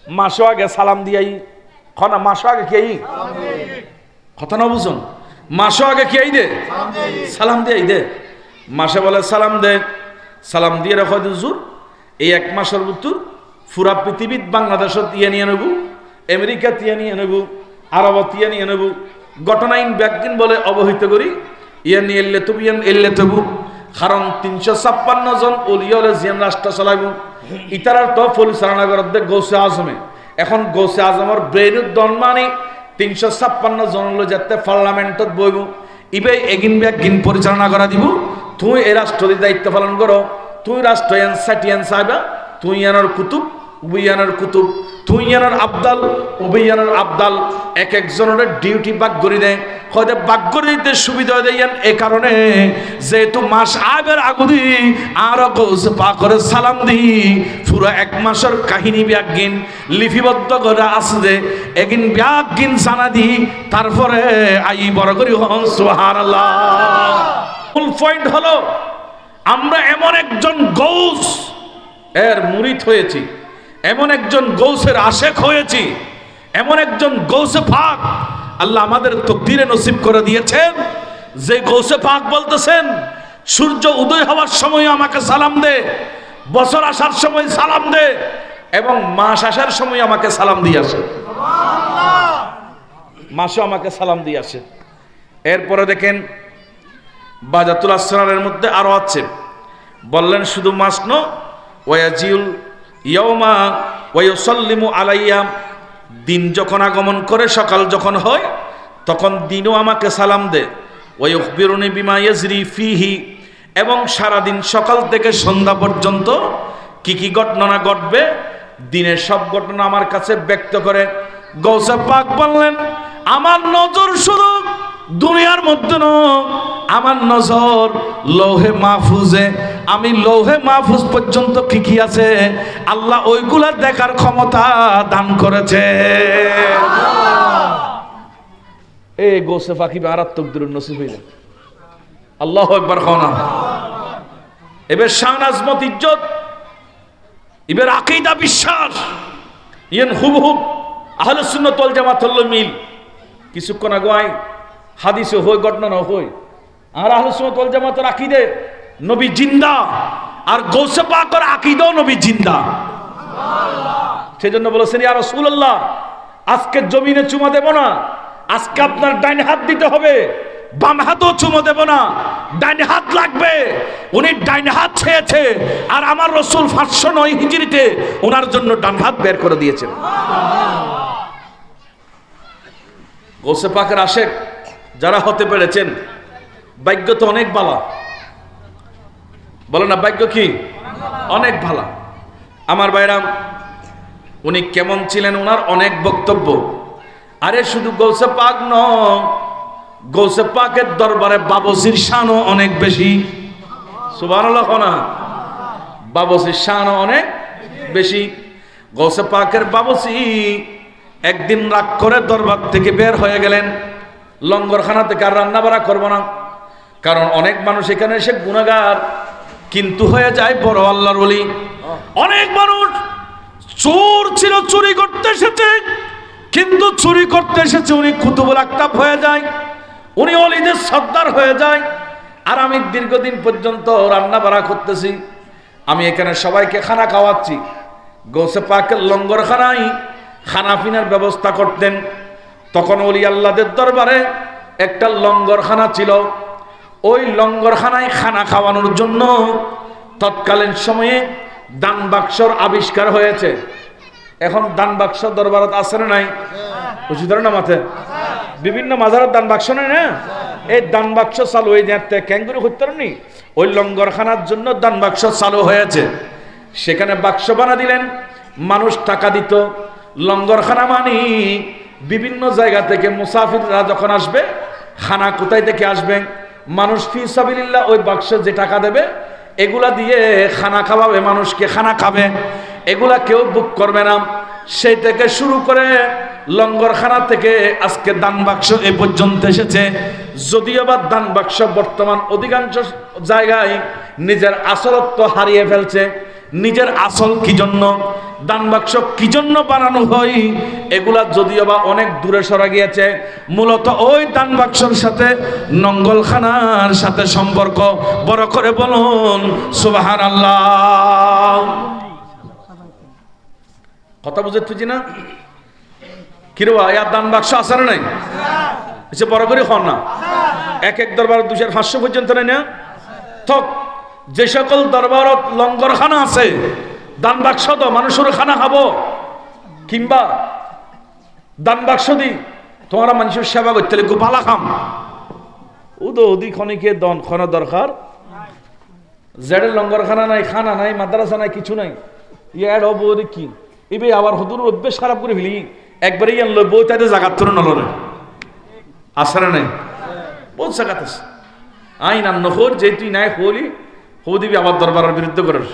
মাসও আগে সালাম দিয়াই খনা, মাসও আগে কি কথা না বুঝুন, মাসও আগে কি দে সালাম দিয়াই দে। মাসে বলে সালাম দে, সালাম দিয়ে রেখো হুজুর এই এক মাসের ভিতর পুরা পৃথিবীত বাংলাদেশত ইয়ে নিয়ে নেব, আমেরিকাত ইয়ে নিয়ে নেব, আরবত ইয়ে নিয়ে নেব, ঘটনাইন ব্যাগদিন বলে অবহিত করি ইয়ে নিয়ে এলে তবু এলে তবু। কারণ 356 জন ওলিয়লে জিয়ান রাষ্ট্র চালাইব, ইতারার তো পরিচালনা করতে গৌসে আজমে। এখন গৌসে আজমের ব্রেইনের দনমানি 356 জন হলো যাতে পার্লামেন্টত বইব, ইবে এগিন ব্যাগিন পরিচালনা করা দিব। তুই এই রাষ্ট্রের দায়িত্ব পালন করো, তুই রাষ্ট্র সাটিয়ান সাহেবা, তুই ইয়ানোর কুতুব উবিয়ানোর কুতুব, তুই ইয়ানোর আবদাল উবিয়ানোর আবদাল, এক একজনের ডিউটি ভাগ করে দেয়। হয়তো ভাগ করে দিতে সুবিধা দেন এই কারণে যেহেতু মাস আবের আগুদি আর গৌসে পাক করে সালাম দি পুরো এক মাসের কাহিনী ব্যাগিন লিপিবদ্ধ করে আসছে, একদিন ব্যাগিন জানা দি তারপরে আই বড় করি হন সুবহানাল্লাহ। ফুল পয়েন্ট হলো আমরা এমন একজন গৌস এর মুরিদ হয়েছি, এমন একজন গৌসের আশেক হয়েছি, এমন একজন গৌসে পাক আল্লাহ আমাদের তকদিরে নসিব করে দিয়েছেন। যে গৌসে পাক বলতেছেন সূর্য উদয় হওয়ার সময় আমাকে সালাম দে, বছর আসার সময় সালাম দে, এবং মাস আসার সময় আমাকে সালাম দিয়ে আসে, মাসও আমাকে সালাম দিয়ে আসে। এরপরে দেখেন বাজাতুল আসরারের মধ্যে আরো আছে, বললেন শুধু মাস ন ওয়াজিউল ইয়াউমা ওয়ায়ুসাল্লিমু আলাইয়া, দিন যখন আগমন করে সকাল যখন হয় তখন দিনও আমাকে সালাম দে। ওয়ায়ুখবিরুনি বিমা ইয়াজরি ফিহি, এবং সারাদিন সকাল থেকে সন্ধ্যা পর্যন্ত কি কি ঘটনা ঘটবে দিনের সব ঘটনা আমার কাছে ব্যক্ত করে। গৌসে পাক বললেন আমার নজর শুধু দুনিয়ার মধ্যে নয়, আমার নজর লৌহে মাহফুজে, আমি লৌহে মাহফুজ পর্যন্ত কি কি আছে আল্লাহ ওইগুলা দেখার ক্ষমতা দান করেছে। এই গৌসে পাকি মারাত্মক দূর নসিব হইল। আল্লাহু আকবার খানা। এবার শান আজমত ইজ্জত, এবার আকীদা বিশ্বাস ইয়েন হুবহুব আহলে সুন্নাত ওয়াল জামাতের মিল। কিছুক্ষণ আগে হাদিসে হই ঘটনা না হই, আর আহলে সুন্নাত ওয়াল জামাতের আকীদা নবী জিন্দা, আর গৌসে পাকের আকীদাও নবী জিন্দা। সেজন্য বলেছেন ইয়া রাসূলুল্লাহ আজকে জমিনে চুমা দেব না, আজকে আপনার ডাইন হাত দিতে হবে, বাম হাতও চুমো দেব না, ডাইন হাত লাগবে। উনি ডাইন হাত ছেয়েছে, আর আমার রাসূল 509 হিজরিতে ওনার জন্য ডান হাত বের করে দিয়েছেন। গৌসে পাকের আশেক যারা হতে পেরেছেন ভাগ্য তো অনেক ভালো, বলো না ভাগ্য কি অনেক ভালো। আমার ভাইরাম উনি কেমন ছিলেন ওনার অনেক বক্তব্য। আরে শুধু গৌসে পাক নয়, গৌসে পাকের দরবারে বাবসির শানও অনেক বেশি। সুবহানাল্লাহ না, বাবসির শানও অনেক বেশি। গৌসে পাকের বাবসি একদিন রাগ করে দরবার থেকে বের হয়ে গেলেন, লঙ্গরখানা থেকে আর রান্না বাড়া করবো না, কারণ অনেক মানুষ এখানে এসে গুনাহগার কিন্তু হয়ে যায় বড় আল্লাহর ওলি। অনেক মানুষ চোর ছিল, চুরি করতে এসেছে, কিন্তু চুরি করতে এসেছে উনি কুতুবুল আকতাব হয়ে যায়, উনি ওলিদের সর্দার হয়ে যায়। আর আমি দীর্ঘদিন পর্যন্ত রান্না বাড়া করতেছি, আমি এখানে সবাইকে খানা খাওয়াচ্ছি। গৌসে পাকের লঙ্গরখানায় খানা পিনার ব্যবস্থা করতেন। তখন ওলি আল্লাহদের দরবারে একটা লঙ্গরখানা ছিল, ওই লঙ্গরখানায় খানা খাওয়ানোর জন্য তৎকালীন সময়ে দান বাক্সর আবিষ্কার হয়েছে। এখন দান বাক্স দরবারত আছে না নাই? বুঝি ধরে না মাথে বিভিন্ন মাজারের দান বাক্স নাই না, এই দান বাক্স চালু হয়ে যাতে ক্যাঙ্গুরি করতে পারেনি, ওই লঙ্গরখানার জন্য দান বাক্স চালু হয়েছে। সেখানে বাক্স বানা দিলেন, মানুষ টাকা দিত। লঙ্গরখানা মানি বিভিন্ন জায়গা থেকে মুসাফিররা যখন আসবে, খানা কোথায় থেকে আসবে, মানুষ ফি সাবিলিল্লাহ ওই বাক্সে যে টাকা দেবে এগুলা দিয়ে খানা খাওয়াবে, মানুষকে খানা খাবে, এগুলা কেউ বুক করবে না। সেই থেকে শুরু করে লঙ্গরখানা থেকে আজকে দান বাক্স এ পর্যন্ত এসেছে। যদিও বা দান বাক্স বর্তমান অধিকাংশ জায়গায় নিজের আসলত্ব হারিয়ে ফেলছে। নিজের আসল কি জন্য, দান বাক্স কি জন্য বানানো হয়, এগুলা যদিও বা অনেক দূরে সরে গিয়েছে। মূলত ওই দান বাক্সর সাথে নঙ্গলখানার সাথে সম্পর্ক। বড় করে বলুন সুবহানাল্লাহ। কথা বুঝে তুই না কিরে ভাই, আর দান বাক্স আছে না নাই? এসে বড় করে হন না, এক এক দরবার 200-500 পর্যন্ত নেই না থক। যে সকল দরবারত লঙ্গরখানা আছে, দান বাক্স তো মানুষের খানা খাবো, কিংবা দান বাক্স দি তোমরা মানুষের সেবা করতে গোপালা খাম, উদো ওদি খনিকে দন খনা দরকার। জেডের লঙ্গরখানা নাই, খানা নাই, মাদ্রাসা নাই, কিছু নাই, ইয়ার হবো কি এবে আবার হুদুর অভ্যেস খারাপ করে ফেলি, একবারে ইয়ান লই বই তাইতে জাগাত তোর নলরে আসরে নাই, বহুত জাগাত আছে। আইন আর নহর যে তুই নাই হলি হো দিবি আবার দরবারের বিরুদ্ধে করার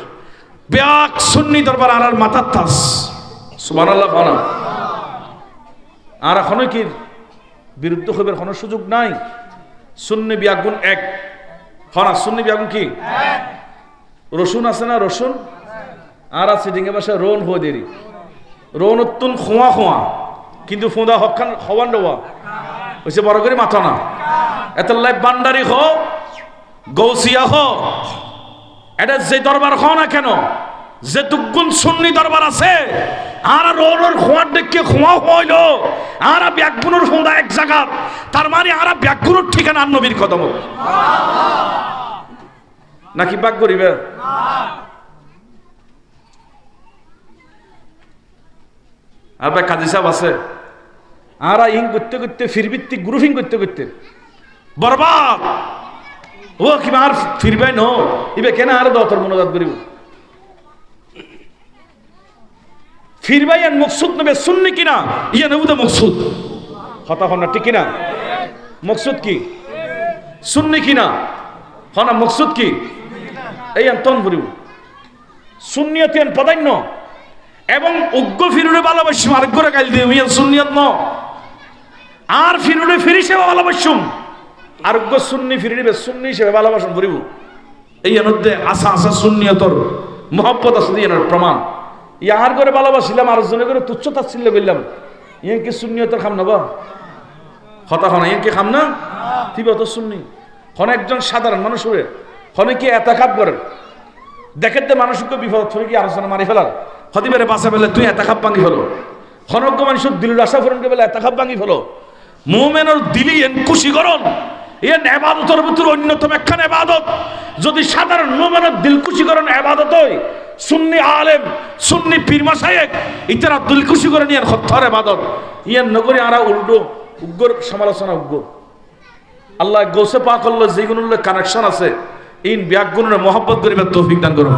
ব্যাক সুন্নি দরবার আর মাথার থাস সুবহানাল্লাহ খানা। আর এখনো কি বিরুদ্ধে হইবার কোনো সুযোগ নাই। সুন্নি বিয়াগুন এক হনা, সুন্নি বিয়াগুন কি রসুন আছে না, রসুন আর আছে ডিঙ্গে বাসা রোন হয়ে দেরি, রোন উত্তুন খোয়া খোয়া, কিন্তু ফোঁদা হকান হওয়ান ডোয়া হয়েছে বড় করে মাথা না। এত লাই বান্ডারি হ গৌসিয়া হ, এটা যে দরবার হ না কেন, যে দুগুণ সুন্নি দরবার আছে, আর রোনের খোয়ার দেখে খোয়া হইল, আর ব্যাগগুলোর ফোঁদা এক জায়গা, তার মানে আর ব্যাগগুলোর ঠিকানা আর নবীর কদম নাকি বাগ করিবে। আর ভাই কাজী সাহেব আছে, আর ইং করতে করতে ফিরভিত্তিক গ্রুপিং করতে করতে বরবাদ ও কি আর ফিরবে ন ইবে কেন আর দতর মনোজাত করিব ফিরবাই আর মকসুদ নেবে সুন্নি কিনা ইয়ে নেব তো মকসুদ কথা হন না ঠিক কিনা, মকসুদ কি সুন্নি কিনা হনা, মকসুদ কি এই তন করিব সুন্নিয়ত প্রাধান্য এবং উগ্র ফিরুরে ভালোবাসুম, আরেক করে গাইল দিয়ে সুন্নিয়ত ন আর ফিরুরে ফিরি সেবা ভালোবাসুম, আরোগ্য সুন্নি ফিরিবে সুন্নি হিসেবে ভালোবাসুন করিব। এই মধ্যে আসা আসা সুন্নিয়তর মহব্বত আছে ইয়ানোর প্রমাণ। ইয়ার করে ভালোবাসিলাম আর জনে করে তুচ্ছ তাচ্ছিল্য করলাম, ইয়ে কি সুন্নিয়তর খাম না বা হতা হনা ইয়ে কি খাম না থিবে অত সুন্নি হন একজন সাধারণ মানুষ হয়ে হনে কি এতাকাব করেন দেখেতে মানুষকে বিপদ ফিরে কি আলোচনা মারি ফেলার হতিবারে বাসা ফেলে তুই এতাকাব ভাঙি ফেলো, হনজ্ঞ মানুষের দিলুর আশা ফোরনকে বেলা এতাকাব ভাঙি ফেলো। মুমিনের দিলি এন খুশি করন এন ইবাদতের ভিতর অন্যতম একখান ইবাদত। যদি সাধারণ মুমিনের দিল খুশি করন ইবাদত হয়, সুন্নি আলেম সুন্নি পীর মাশায়েখ ইতারা দিল খুশি করে নিয়ে হত্যার ইবাদত ইয়ান নগরী আরা উল্টো উগ্র সমালোচনা উগ্র। আল্লাহ গৌসে পাক আল্লাহ যেগুলোর কানেকশন আছে ইন ব্যাগগুলোর মহব্বত করিবার তৌফিক দান করুন।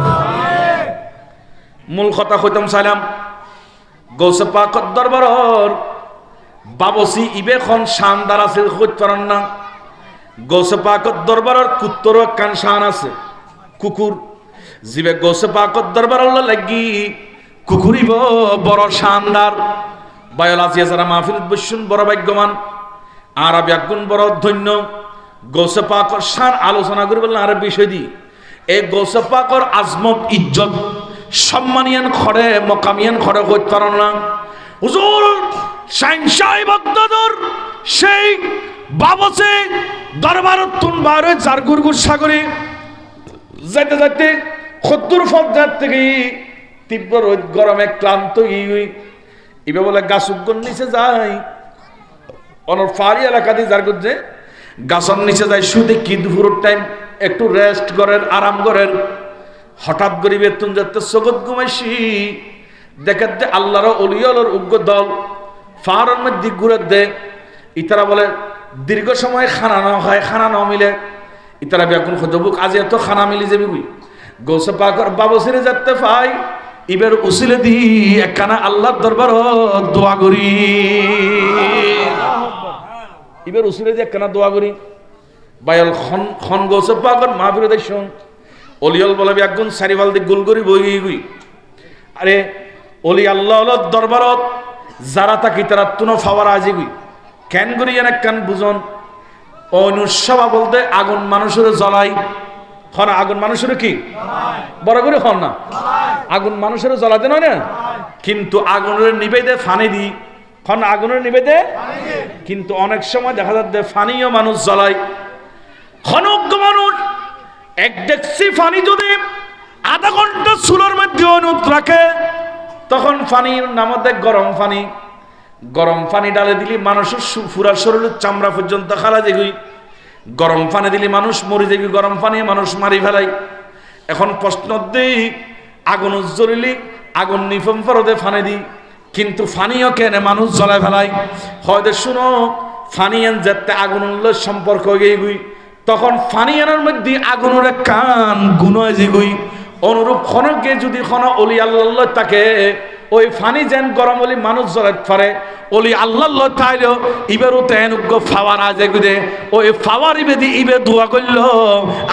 মূল কথা কইতাম চাইলাম গৌসে পাক দরবারর বাবসি ইবে খন শানদার আছে কইতে পারেন না। গৌসে পাক দরবারর কুত্তর কান শান আছে কুকুর, জিবে গৌসে পাক দরবার আল্লাহ লাগি কুকুরিব বড় শানদার। বায়োলজি যারা মাহফিলত বসুন বড় ভাগ্যবান, আর ব্যাগুন বড় ধন্য। গৌসে পাকর শান আলোচনা করি বললেন আর বিষয় দি এই গৌসে পাকর আজমত ইজ্জত সম্মানিয়ান খড়ে মকামিয়ান খড়ে কইতে পারেন না। হুজুর শাইনশাহ বাগদাদর সেই বাবসে দরবারত তুন বারে চার গুরগুর সাগরে যাইতে যাইতে ৭০ ফুট যাত থেকে তীব্র রোদ গরমে ক্লান্ত ইবে বলে গাছ উগ্গর নিচে যায় অনর ফারি এলাকা দিয়ে যার করছে গাছর নিচে যায় শুধু কি দুপুরের টাইম একটু রেস্ট করেন আরাম করেন। হঠাৎ গরিবে তুন যাতে জগৎ ঘুমাইছি দেখাতে আল্লাহর অলিয়লর উগ্র দল ফাহারের মধ্যে ঘুরে দে। ইতারা বলে দীর্ঘ সময় খানা না হয়, খানা না মিলে ইতারা বেগুন খুঁজবুক আজ এত খানা মিলি যাবি বুই গৌসে পাকর বাবসিরে যাতে পাই ইবের উসিলে দি একখানা আল্লাহর দরবার দোয়া করি, ইবের উসিলে দি একখানা দোয়া করি। বায়ল খন গৌসে পাগর মাহফিলে দেখুন অলিয়ল বলে একগুণ চারিফাল দি গোল করি বই গই। আরে অলি আল্লাহ দরবারত যারা থাকি তারা তুনো ফাওয়ার আজি গই কেন করি এক কান বুঝন। অনুসভা বলতে আগুন মানুষের জ্বলাই খন, আগুন মানুষের কি বড় করে খন না, আগুন মানুষের জ্বলাতে নয় না, কিন্তু আগুনের নিবেদে ফানি দি খন, আগুনের নিবেদে। কিন্তু অনেক সময় দেখা যাচ্ছে ফানিও মানুষ জ্বলায়। খনজ্ঞ মানুষ এক ডেকসি ফানি যদি আধা ঘন্টা চুলোর মধ্যে অনুত রাখে, তখন ফানির নামতে গরম ফানি, গরম পানি ডালে দিলি মানুষের পুরা শরীরের চামড়া পর্যন্ত খালা যেগুই। গরম পানি দিলি মানুষ মরি যেগুই, গরম পানি মানুষ মারি ফেলাই। এখন প্রশ্ন দেই আগুন জ্বলিলি আগুন নিফম ফরদে ফানি দি, কিন্তু ফানিও কেন মানুষ জ্বলাই ফেলাই। হয়তো শুনো ফানিয়ান যাতে আগুন সম্পর্ক গেগুই, তখন ফানিয়ানের মধ্যে আগুনের কান গুণ যেগুই। অনুরূপ খনকে যদি খন অলি আল্লাহ তাকে ওই ফানি যেন গরম হলি মানুষ জ্বলাতে পারে, ওলি আল্লাহ তাইলেও ইবেরও তেন ফাওয়ার আজে গুদে ওই ফাওয়ার ইবেদি ইবে দোয়া করল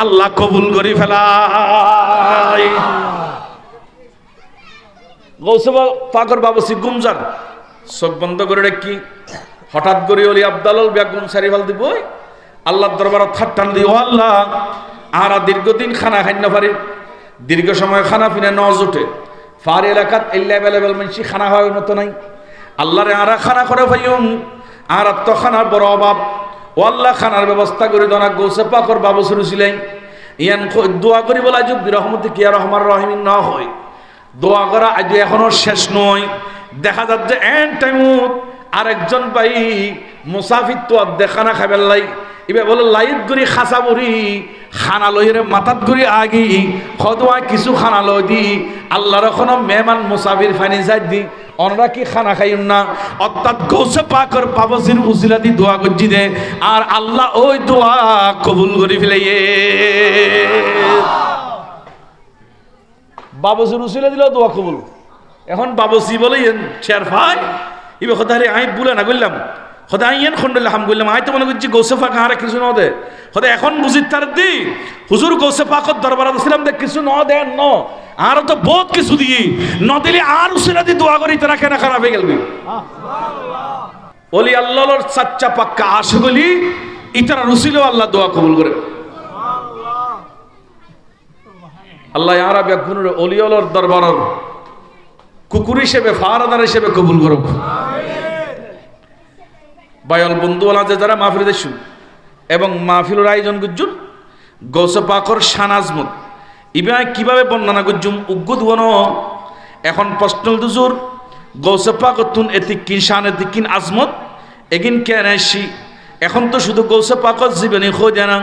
আল্লাহ কবুল করি ফেলাই। গৌসে পাকর বাবসি গুমজার চোখ বন্ধ করে রেখি হঠাৎ করে অলি আব্দাল ব্যাগুন সারিফাল দিব আল্লাহর দরবারত ঠাট্টান দি, ও আল্লাহ আর দীর্ঘদিন খানা খাই না পারি, দীর্ঘ সময় খানা পিনা ন জোটে, ফার এলাকাত এভেলেবেল মানুষ খানা হয় মতো নাই। আল্লাহরে আরা খানা করে ভাইম আর তো খানার বড় অভাব, ও আল্লাহ খানার ব্যবস্থা করে দনা গৌসে পাকর বাবু শুরু ছিলেন ইয়ান দোয়া করি বলে আজ বিরহমতি কিয়া রহমান রহিম না হয়। দোয়া করা আজ এখনো শেষ নয়। দেখা যাচ্ছে এন টাইমত আরেকজন ভাই মুসাফির তো দেখানা খাবার লাই, এবার বলে লাইট করি খাঁচা বড়ি খানা লইরে মাথাত করি আগি হদোয়া কিছু খানা লই দি আল্লাহর এখন মেহমান মুসাফির ফানি যাই দি ওনারা কি খানা খাইন না। অর্থাৎ গৌসে পাকর বাবসির উসিলা দি দোয়া করছি দে আর আল্লাহ ওই দোয়া কবুল করে ফেলাইয়ে। বাবসির উসিলা দিলেও দোয়া কবুল। এখন বাবসি বলে শের ভাই এবার কথা আই বলে না করলাম হতে আইন খন্ডলে হাম করলাম আই তো মনে করছি গৌসে পাক আর কিছু ন দে হতে এখন বুঝি তার দি হুজুর গৌসে পাকর দরবারে ছিলাম দে কিছু ন দেন ন আর তো বহুত কিছু দিয়ে ন দিলে আর উসিলা দি দোয়া করি তারা কেনা খারাপ হয়ে গেলবি। ওলি আল্লাহর সাচ্চা পাক্কা আশগুলি ইতারা রুসিলেও আল্লাহ দোয়া কবুল করে। আল্লাহ আরা ব্যাগুনের ওলি আল্লাহর দরবারের কুকুর হিসেবে ফারাদার হিসেবে কবুল করুক। বায়ল বন্ধুওয়ালা যে যারা মাহফিল দেখছুন এবং মাহফিলের আয়োজন করছুন গৌসে পাকর শান আজমত ইবাই কিভাবে বর্ণনা করছুন উগ্গুদ বন। এখন প্রশ্ন দুজুর গৌসে পাকর তুন এতিকিন শান এতিকিন আজমত এগিন কেন আসি। এখন তো শুধু গৌসে পাকর জীবনী খোঁজ না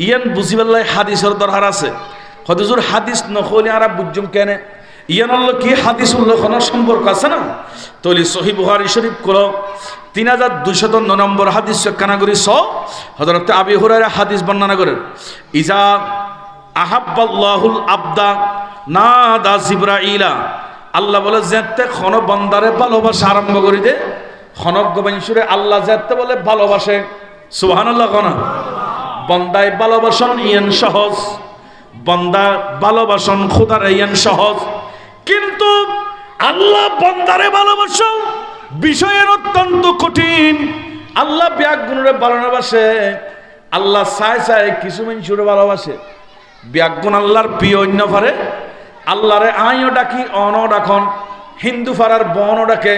ইয়ান বুঝিবাল্লাই হাদিসের দরকার আছে। হদুজুর হাদিস নখলি আর বুঝুম কেন ইয়ান কি হাদিস উল্লেখনের সম্পর্ক আছে না। তলি সহি বুখারী শরীফ করো 3209 নম্বর হাদিস কানাগরি স হযরত আবি হুরায়রা হাদিস বর্ণনা করেন ইজা আহাব্বাল্লাহুল আবদা নাদা জিবরাইলা। আল্লাহ বলে যেতে খন বান্দারে ভালোবাসা আরম্ভ করে দে খনজ্ঞ মানুষরে আল্লাহ যেতে বলে ভালোবাসে সুবহানাল্লাহ কোনা বান্দায় ভালোবাসন ইয়ান সহজ, বান্দা ভালোবাসন খোদার ইয়ান সহজ, কিন্তু আল্লাহ বান্দারে ভালোবাসো বিষয়ের অত্যন্ত কঠিন। আল্লাহ ব্যাগুণরে ভালোবাসে, আল্লাহ চাই চাই কিছু মানুষের ভালোবাসে। ব্যাগুণ আল্লাহর প্রিয় অন্য ফারে আল্লাহরে আইও ডাকি অন ডাখন, হিন্দু ফারার বন ডাকে,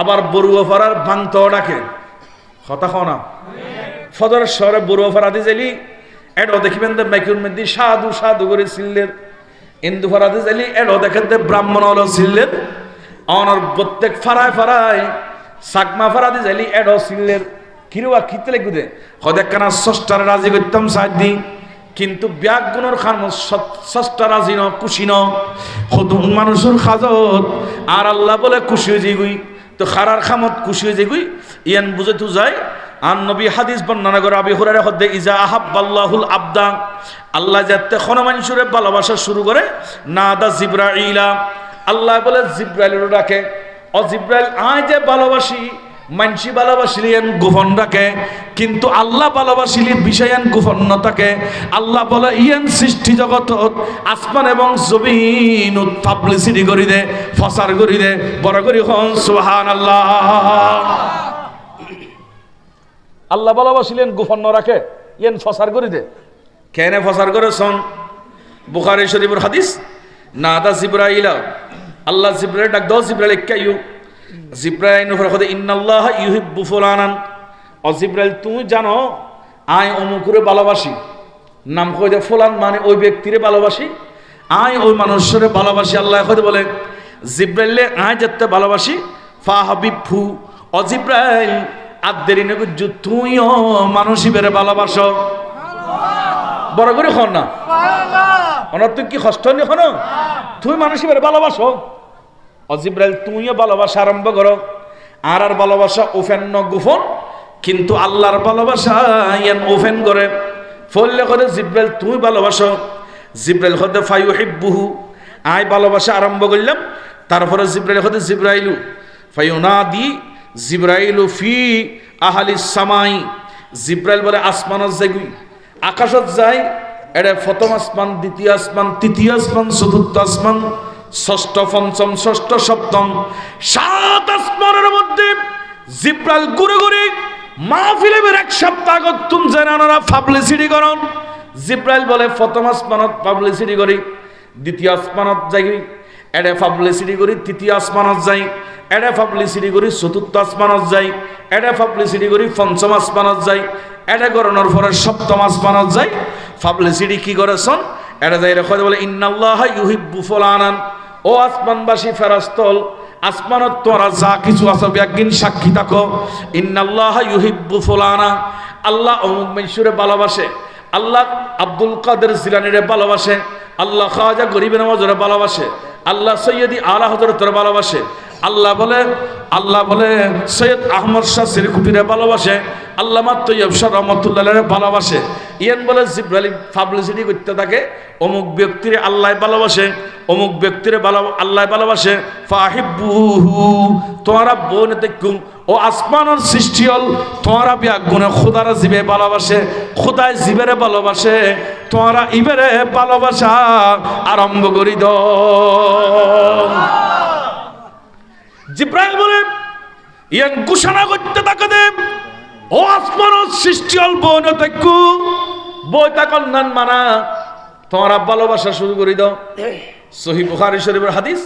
আবার বড়ুয়া ফারার ভাঙত ডাকে। কথা না ফজরের শহরে বড়ুয়া ফারাদি জেলি এডো দেখিবেন দে মেকুর মধ্যে সাধু সাধু করে ছিলেন, হিন্দু ফারাদি জেলি এডো দেখেন দে ব্রাহ্মণ হলো ছিলেন। অনর প্রত্যেক ফারায় ফারায় সাকমা ফারাদি যাইলি এডো সিলের কিরুয়া খিতলে গুদে হদেক কানা ষষ্ঠার রাজি করতাম সাদি, কিন্তু ব্যাগুণর খান ষষ্ঠা রাজি ন খুশি ন হদুন মানুষের খাজত আর আল্লাহ বলে খুশি হয়ে যাইগুই তো খারার খামত খুশি হয়ে যাইগুই ইয়ান বুঝে তু যায়। আর নবী হাদিস বর্ণনা করে আবি হুরায়রা হদ্দে ইজা আহাব্বাল্লাহুল আবদা আল্লাহ যাতে খন মানুষের ভালোবাসা শুরু করে নাদা জিবরাইলা আল্লাহ বলে জিব্রাইলের ডাকে, ও জিব্রাইল আয় যে ভালোবাসি মানসি ভালোবাসিলেন গোপন রাখে, কিন্তু আল্লাহ ভালোবাসিলে বিষয়ান গোপন ন থাকে। আল্লাহ বলে ইয়ান সৃষ্টি জগত আসমান এবং জমিন পাবলিসিটি করি দে, ফসার করি দে, বড় করি হন সুবহানাল্লাহ। আল্লাহ ভালোবাসিলেন গোপন ন রাখে, ইয়ান ফসার করি দে। কেন ফসার করে শোন, বুখারী শরীফের হাদিস, নাদা জিব্রাইলা, আল্লাহ জিব্রাইল ডাক দাও, জিব্রাইল কাইয়ু, জিব্রাইল নফর কথা ইন্নাল্লাহ ইউহিব্বু ফুলানান, ও জিব্রাইল তুমি জানো আয় অমুকুরে ভালোবাসি, নাম কই দে ফুলান মানে ওই ব্যক্তিরে ভালোবাসি, আয় ওই মানুষের ভালোবাসি। আল্লাহ কই বলে জিব্রাইলে আয় যেতে ভালোবাসি, ফা হাবিবহু, ও জিব্রাইল আদেরি নগু তুইও মানুষই বেরে ভালোবাসো। বড় করে খন না সুবহানাল্লাহ, তুই কি কষ্ট নি খন, তুই মানুষই বেরে ভালোবাসো। ও জিব্রাইল তুইও ভালোবাসা আরম্ভ করো। আর ভালোবাসা ওফেন ন গোপন, কিন্তু আল্লাহর ভালোবাসা ইয়ান ওফেন করে ফললে করে জিব্রাইল তুই ভালোবাসো। জিব্রাইল হতে ফায়ুহিব্বুহু, আয় ভালোবাসা আরম্ভ করলাম। তারপরে জিব্রাইল হতে জিব্রাইলু ফায়ুনাদি জিব্রাইলু ফি আহলিস সামাই, জিব্রাইল বলে আসমানত যাই, আকাশত যায়, এটা প্রথম আসমান, দ্বিতীয় আসমান, তৃতীয় আসমান, চতুর্থ আসমান, ষষ্ঠ, পঞ্চম, ষষ্ঠ, সপ্তম, 7 আসমানের মধ্যে জিব্রাইল ঘুরে ঘুরে মাহফিলের এক সপ্তাহ আগত তুমি জানানোরা পাবলিসিটি করন। জিব্রাইল বলে প্রথম আসমানত পাবলিসিটি করি, দ্বিতীয় আসমানত যাই, এটা পাবলিসিটি করি, তৃতীয় আসমানত যাই, এটা পাবলিসিটি করি, চতুর্থ আসমানত যাই, এটা পাবলিসিটি করি, পঞ্চম আসমানত যাই, এটা করানোর পরে সপ্তম আসমানত যাই। পাবলিসিটি কি করেছেন এটা যাই রেখে বলে ইন্নাল্লাহ ইউহিব্বু ফুলানান, ও আসমানবাসী ফেরেশতল আসমানত তোরা যা কিছু আছে একদিন সাক্ষী থাকো, ইন্নাল্লাহ ইউহিব্বু ফুলানা, আল্লাহ অমুক মানুষের ভালোবাসে, আল্লাহ আব্দুল কাদের জিলানীরে ভালোবাসে, আল্লাহ খাজা গরিব নওয়াজের ভালোবাসে, আল্লাহ সৈয়দি আলা হযরতের ভালোবাসে, আল্লাহ বলে সৈয়দ আহমদ শাহ সিরকুটিরে ভালোবাসে, আল্লামা তৈয়ব শাহ রহমতুল্লাহরে ভালোবাসে। ইয়ান বলে জিব্রাইল পাবলিসিটি করতে থাকে, অমুক ব্যক্তিরে আল্লাহ ভালোবাসে, অমুক ব্যক্তিরে আল্লাহ ভালোবাসে, ফাহিব্বুহু, তোমরা বোন দেখুম ও আসমানের সৃষ্টি হল, তোমরা বিয়াগুনে খোদারা জীবে ভালোবাসে, খোদায় জীবেরে ভালোবাসে, তোমরা ইবেরে ভালোবাসা আরম্ভ করি দাও। জিব্রাইল বলে ইয়ান ঘোষণা করতে থাকে দে, ও আসমানের সৃষ্টি হল বোন দেখু, বই তাকল নান মানা, তোমরা ভালোবাসা শুরু করি দাও। সহিহ বুখারী শরীফের হাদিস,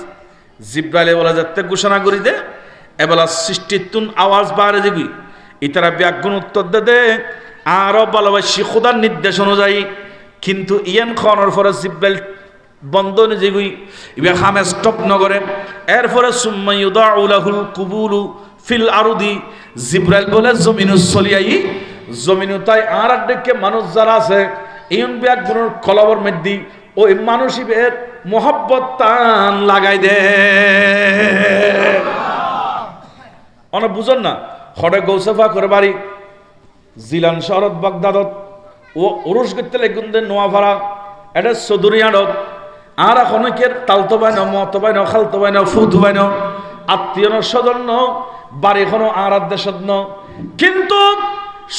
জিব্রাইল বলে যাতে ঘোষণা করি দে, এবেলা সৃষ্টির তুন আওয়াজ বাড়ে দিবি, ইতারা ব্যাগুণ উত্তর দে আরো ভালোবাসি খোদার নির্দেশ অনুযায়ী। কিন্তু ইয়ান খানোর পরে জিব্রাইল বন্ধ নিজেগুই ইবে হামে স্টপ নগরে, এরপরে সুম্মা ইউদাউ লাহুল কুবুলু ফিল আরদি, জিব্রাইল বলে জমিনু চলিয়াই, জমিনু তাই আর একদিকে মানুষ যারা আছে ইয়ন ব্যাগুণের কলবর মধ্যে ওই মানুষের মোহাব্বত টান লাগাই দে। অনেক বুঝন না, হরে গৌসেফা করে বাড়ি জিলান শহরত বাগদাদত, ও উরুস করতে লেগুন দে নোয়াভাড়া, এটা চৌধুরিয়াড়ত, আর অনেকের তালতো বাইন, মতো বাইন, খালতো বাইন, ফুতো বাইন, আত্মীয় স্বজন ন, বাড়িখনো আর দেশত ন, কিন্তু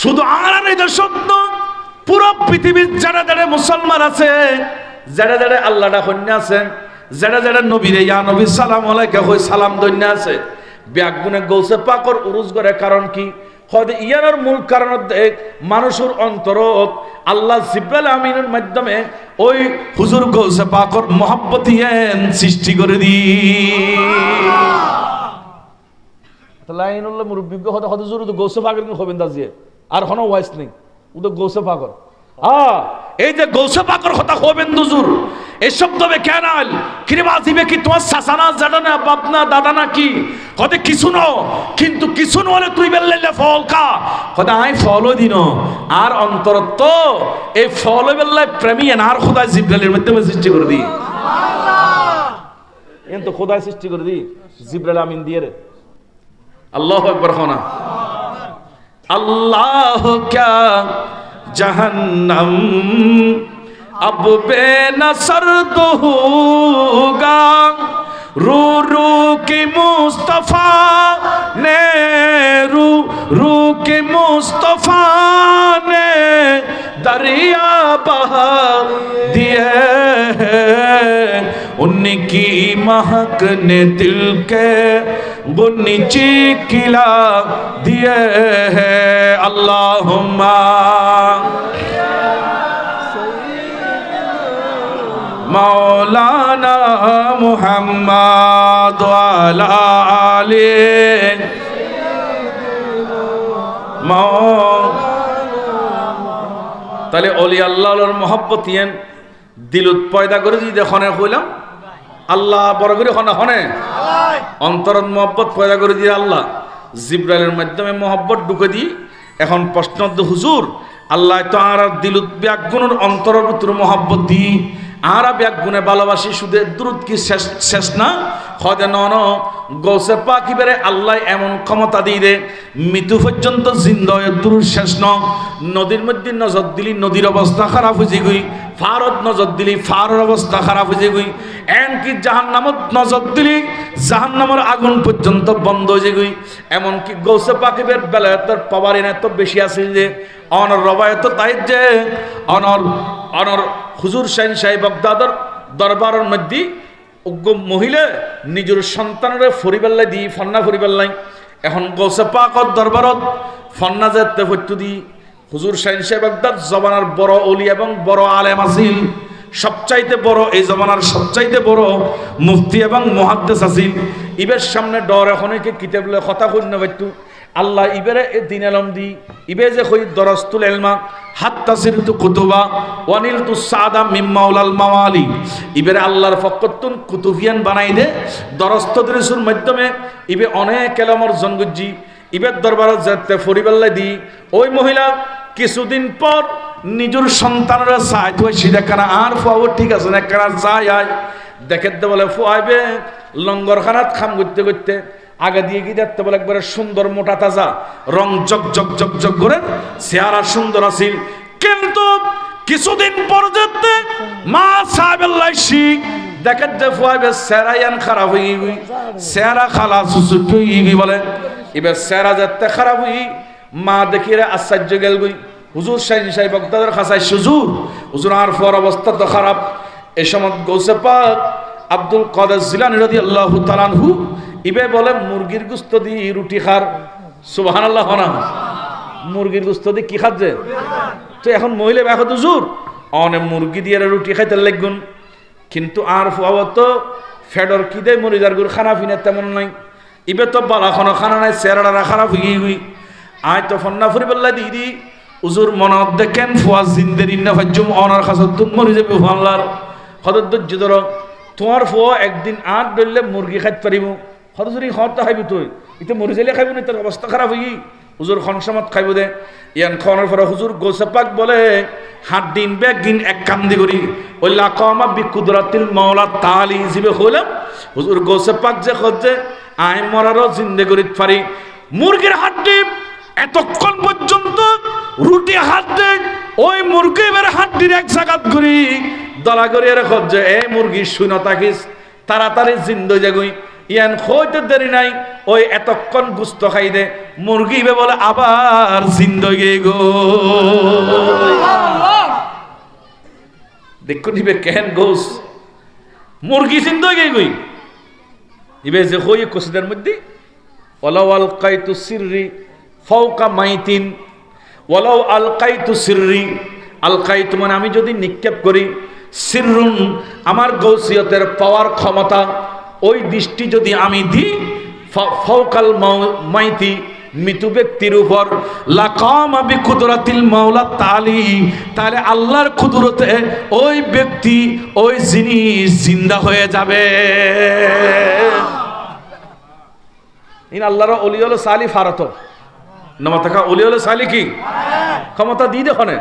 শুধু আর এই দেশত ন, পুরো পৃথিবীর যারা যারা মুসলমান আছে, যারা যারা আল্লাহটা কন্যা আছে, যারা যারা নবীরে ইয়া নবী সালাম আলাইকা হই সালাম দন্যা আছে, ব্যাগুনে গৌসে পাকর উরুজ করে। কারণ কি? হয়তো ইয়ার মূল কারণ মানুষের অন্তরত আল্লাহ জিব্রাইল আমিনের মাধ্যমে ওই হুজুর গৌসে পাকর মোহাব্বত সৃষ্টি করে দি। লাইনুল্লাহ মুরব্বিজ্ঞ হতে হতে জোর গৌসে পাকর হবেন দাজিয়ে আর কোনো ওয়াইস নেই, ও তো গৌসে পাকর। এই যে গৌসে পাকর কথা হবেন দুজুর, এই শব্দ কেন আল কিরিবা দিবে কি তোমার সাসানা জানা না বাপ না দাদা না কি হতে কিছু ন, কিন্তু কিছু নহলে তুই বেললে ফল খা হতে আই ফলও দিন আর অন্তরত্ব এই ফল বেললে প্রেমী আর খোদা জিব্রাইলের মাধ্যমে সৃষ্টি করে দি। সুবহানাল্লাহ, তো খোদা সৃষ্টি করে দি জিব্রাইল আমিন দিয়ে রে। আল্লাহু আকবার খানা। আল্লাহ ক্যা जहन्नम अब बेनसर तो होगा, रू रू के मुस्तफा ने रू के मुस्तफा ने दरिया बहा दिए, उनकी महक ने दिल के बुनीची खिला दिए है। अल्लाहुम्मा मौलाना मुहम्मद वाला आले তাহলে অলি আল্লাহর মহব্বত ইয়ান দিলত পয়দা করে যদি হনে হইলাম আল্লাহ বড় করে হনে হনে অন্তরত মহব্বত পয়দা করে দিয়ে আল্লাহ জিব্রাইলের মাধ্যমে মহব্বত ঢুকে দি। এখন প্রশ্ন হুজুর আল্লাহ তো আর দিলত ব্যাগুনের অন্তরের ভিতর মহব্বত দি আর ব্যাগুনে ভালোবাসি শুধু দ্রুত কি শেষ না হদে নন গৌসে পাক ইবারে আল্লাহ এমন ক্ষমতা দিয়ে দে মৃত্যু পর্যন্ত জিন্দয় দ্রুত শেষ ন। নদীর মধ্যে নজর দিলি নদীর অবস্থা খারাপ হয়ে গই, ফারত নজর দিলি ফারের অবস্থা খারাপ হয়ে গই, এমনকি জাহান্নামত নজর দিলি জাহান্নামের আগুন পর্যন্ত বন্ধ হয়ে গই। এমনকি গৌসে পাক ইবের বেলায়তের পাওয়ার এত বেশি আছে যে অনর রবায়ত তাই যে অনর হুজুর শাহিন সাহেব বাগদাদের দরবারের মধ্যে উগ্র মহিলা নিজের সন্তানের ফরিবাল্লাই দি ফন্না ফরিবাল্লাই। এখন গৌসে পাকর দরবারত ফন্না যেতে হইতো দি হুজুর শাহিন সাহেব বাগদাদ জমানার বড় অলি এবং বড় আলেম আছিল, সবচাইতে বড় এই জমানার সবচাইতে বড় মুফতি এবং মুহাদ্দিস আছিল। ইবের সামনে ডর এখন কিতাব কথা শূন্য পাইতো আল্লাহ ইবেরে দিন আলম দি ইবে যে হই দরস্তুল এলমা হাত্তা সিরতু কুতুবা ওয়ানিলতু সাদা মিম্মাউলাল মাওয়ালি ইবেরে আল্লাহর ফকতুন কুতুবিয়ান বানাই দে দরস্তদরিসুর মাধ্যমে ইবে অনেক এলম অর্জন করছি। ইবের দরবারে যেতে ফরিবাল্লাই দি ওই মহিলা কিছুদিন পর নিজের সন্তানরা চাই তুই সিধা কানা আর ফুয়াবো ঠিক আছে না কানা যাই আয় দেখে দে বলে ফুয়াইবে লঙ্গরখানাত খাম করতে করতে আগে দিয়ে গিয়ে দেখতে বলে একবারে সুন্দর মোটা তাজা রং জগ জগ জগ জগ করে চেহারা সুন্দর আছিল। কিন্তু কিছুদিন পর যেতে মা সাহেবেল্লাই শিখ দেখে যে ফুয়াইবে চেহারায়ান খারাপ হয়ে গই চেহারা খালা সুসুট হয়ে গই বলে এবার চেহারা যেতে খারাপ হই মা দেখিয়ে আশ্চর্য গেল গই হুজুর শাহিন সাহেব বাগদাদের খাসাই হুজুর আর ফর অবস্থা তো খারাপ। এ সময় গৌসে পাক আব্দুল কাদের জিলানী রাদিয়াল্লাহু তাআলা আনহু ইবে বলে মুরগির গোশত দি রুটি খার সুবহানাল্লাহ না মুরগির গোশত দি কি খাচ্ছে তো এখন মহিলা ব্যাখ্যা হুজুর অনে মুরগি দিয়ে রুটি খাইতে লাগগুন কিন্তু আর ফুয়াও তো ফেডর কি দেয় মরিদার গুর খানা ফিনে তেমন নাই ইবে তো বালা খানা নাই চেহারা খারাপ হয়ে গই আয় তো ফন্না ফুরিবাল্লাহ দিদি হুজুর মনত দেখেন ফুয়া জিন্দের ইন্না ফাজ্জুম অনার খাসত তুম মরি যাবে আল্লাহর হদর ধৈর্য ধরো তোমার ফুয়া একদিন আট ধরলে মুরগি খাইতে পারিব হদুরি হরটা খাইবি তুই ইতে মরি যাইলে খাইব না তোর অবস্থা খারাপ হই হুজুর খনসামত খাইব দে ইয়ান খাওয়ানোর পরে হুজুর গৌসে পাক বলে হাত দিন ব্যাগ দিন এক কান্দি করি ওই লাকামা বিকুদরাতিল মাওলা তাআলা হিসেবে হইলাম হুজুর গৌসে পাক যে খোঁজে আই মরারও জিন্দে করিতে পারি মুরগির হাত ডিম এতক্ষণ পর্যন্ত রুটি হাত দে ওই মুরগি এবার হাত দিয়ে এক জায়গাত করি দলা করিয়ে রেখো যে এ মুরগি শুনো থাকিস তাড়াতাড়ি জিন্দে যাগুই ইয়ান খইতে দেরি নাই ওই এতক্ষণ গুস্ত খাই দে মুরগি বে বলে আবার জিন্দগি গো দেখুন ইবে কেন গোস মুরগি জিন্দগি গই ইবে যে হই কসিদার মধ্যে ওয়ালাউ আলকাইতু সিররি ফাওকা মাইতিন ওয়ালাউ আলকাইতু সিররি আলকাইতু মানে আমি যদি নিক্ষেপ করি সিররুন আমার গৌসিয়তের পাওয়ার ক্ষমতা ওই দৃষ্টি যদি আমি দিই ফাওকাল মাইতি মৃত ব্যক্তির উপর লাকামা বিকুদরাতিল মাওলা তাআলা তাহলে আল্লাহর কুদরতে ওই ব্যক্তি ওই জিনিস জিন্দা হয়ে যাবে। ইন আল্লাহর ওলি হলো সালি ফারাত নামাতাকা ওলি হলো সালি কি ক্ষমতা দিয়ে দেখনে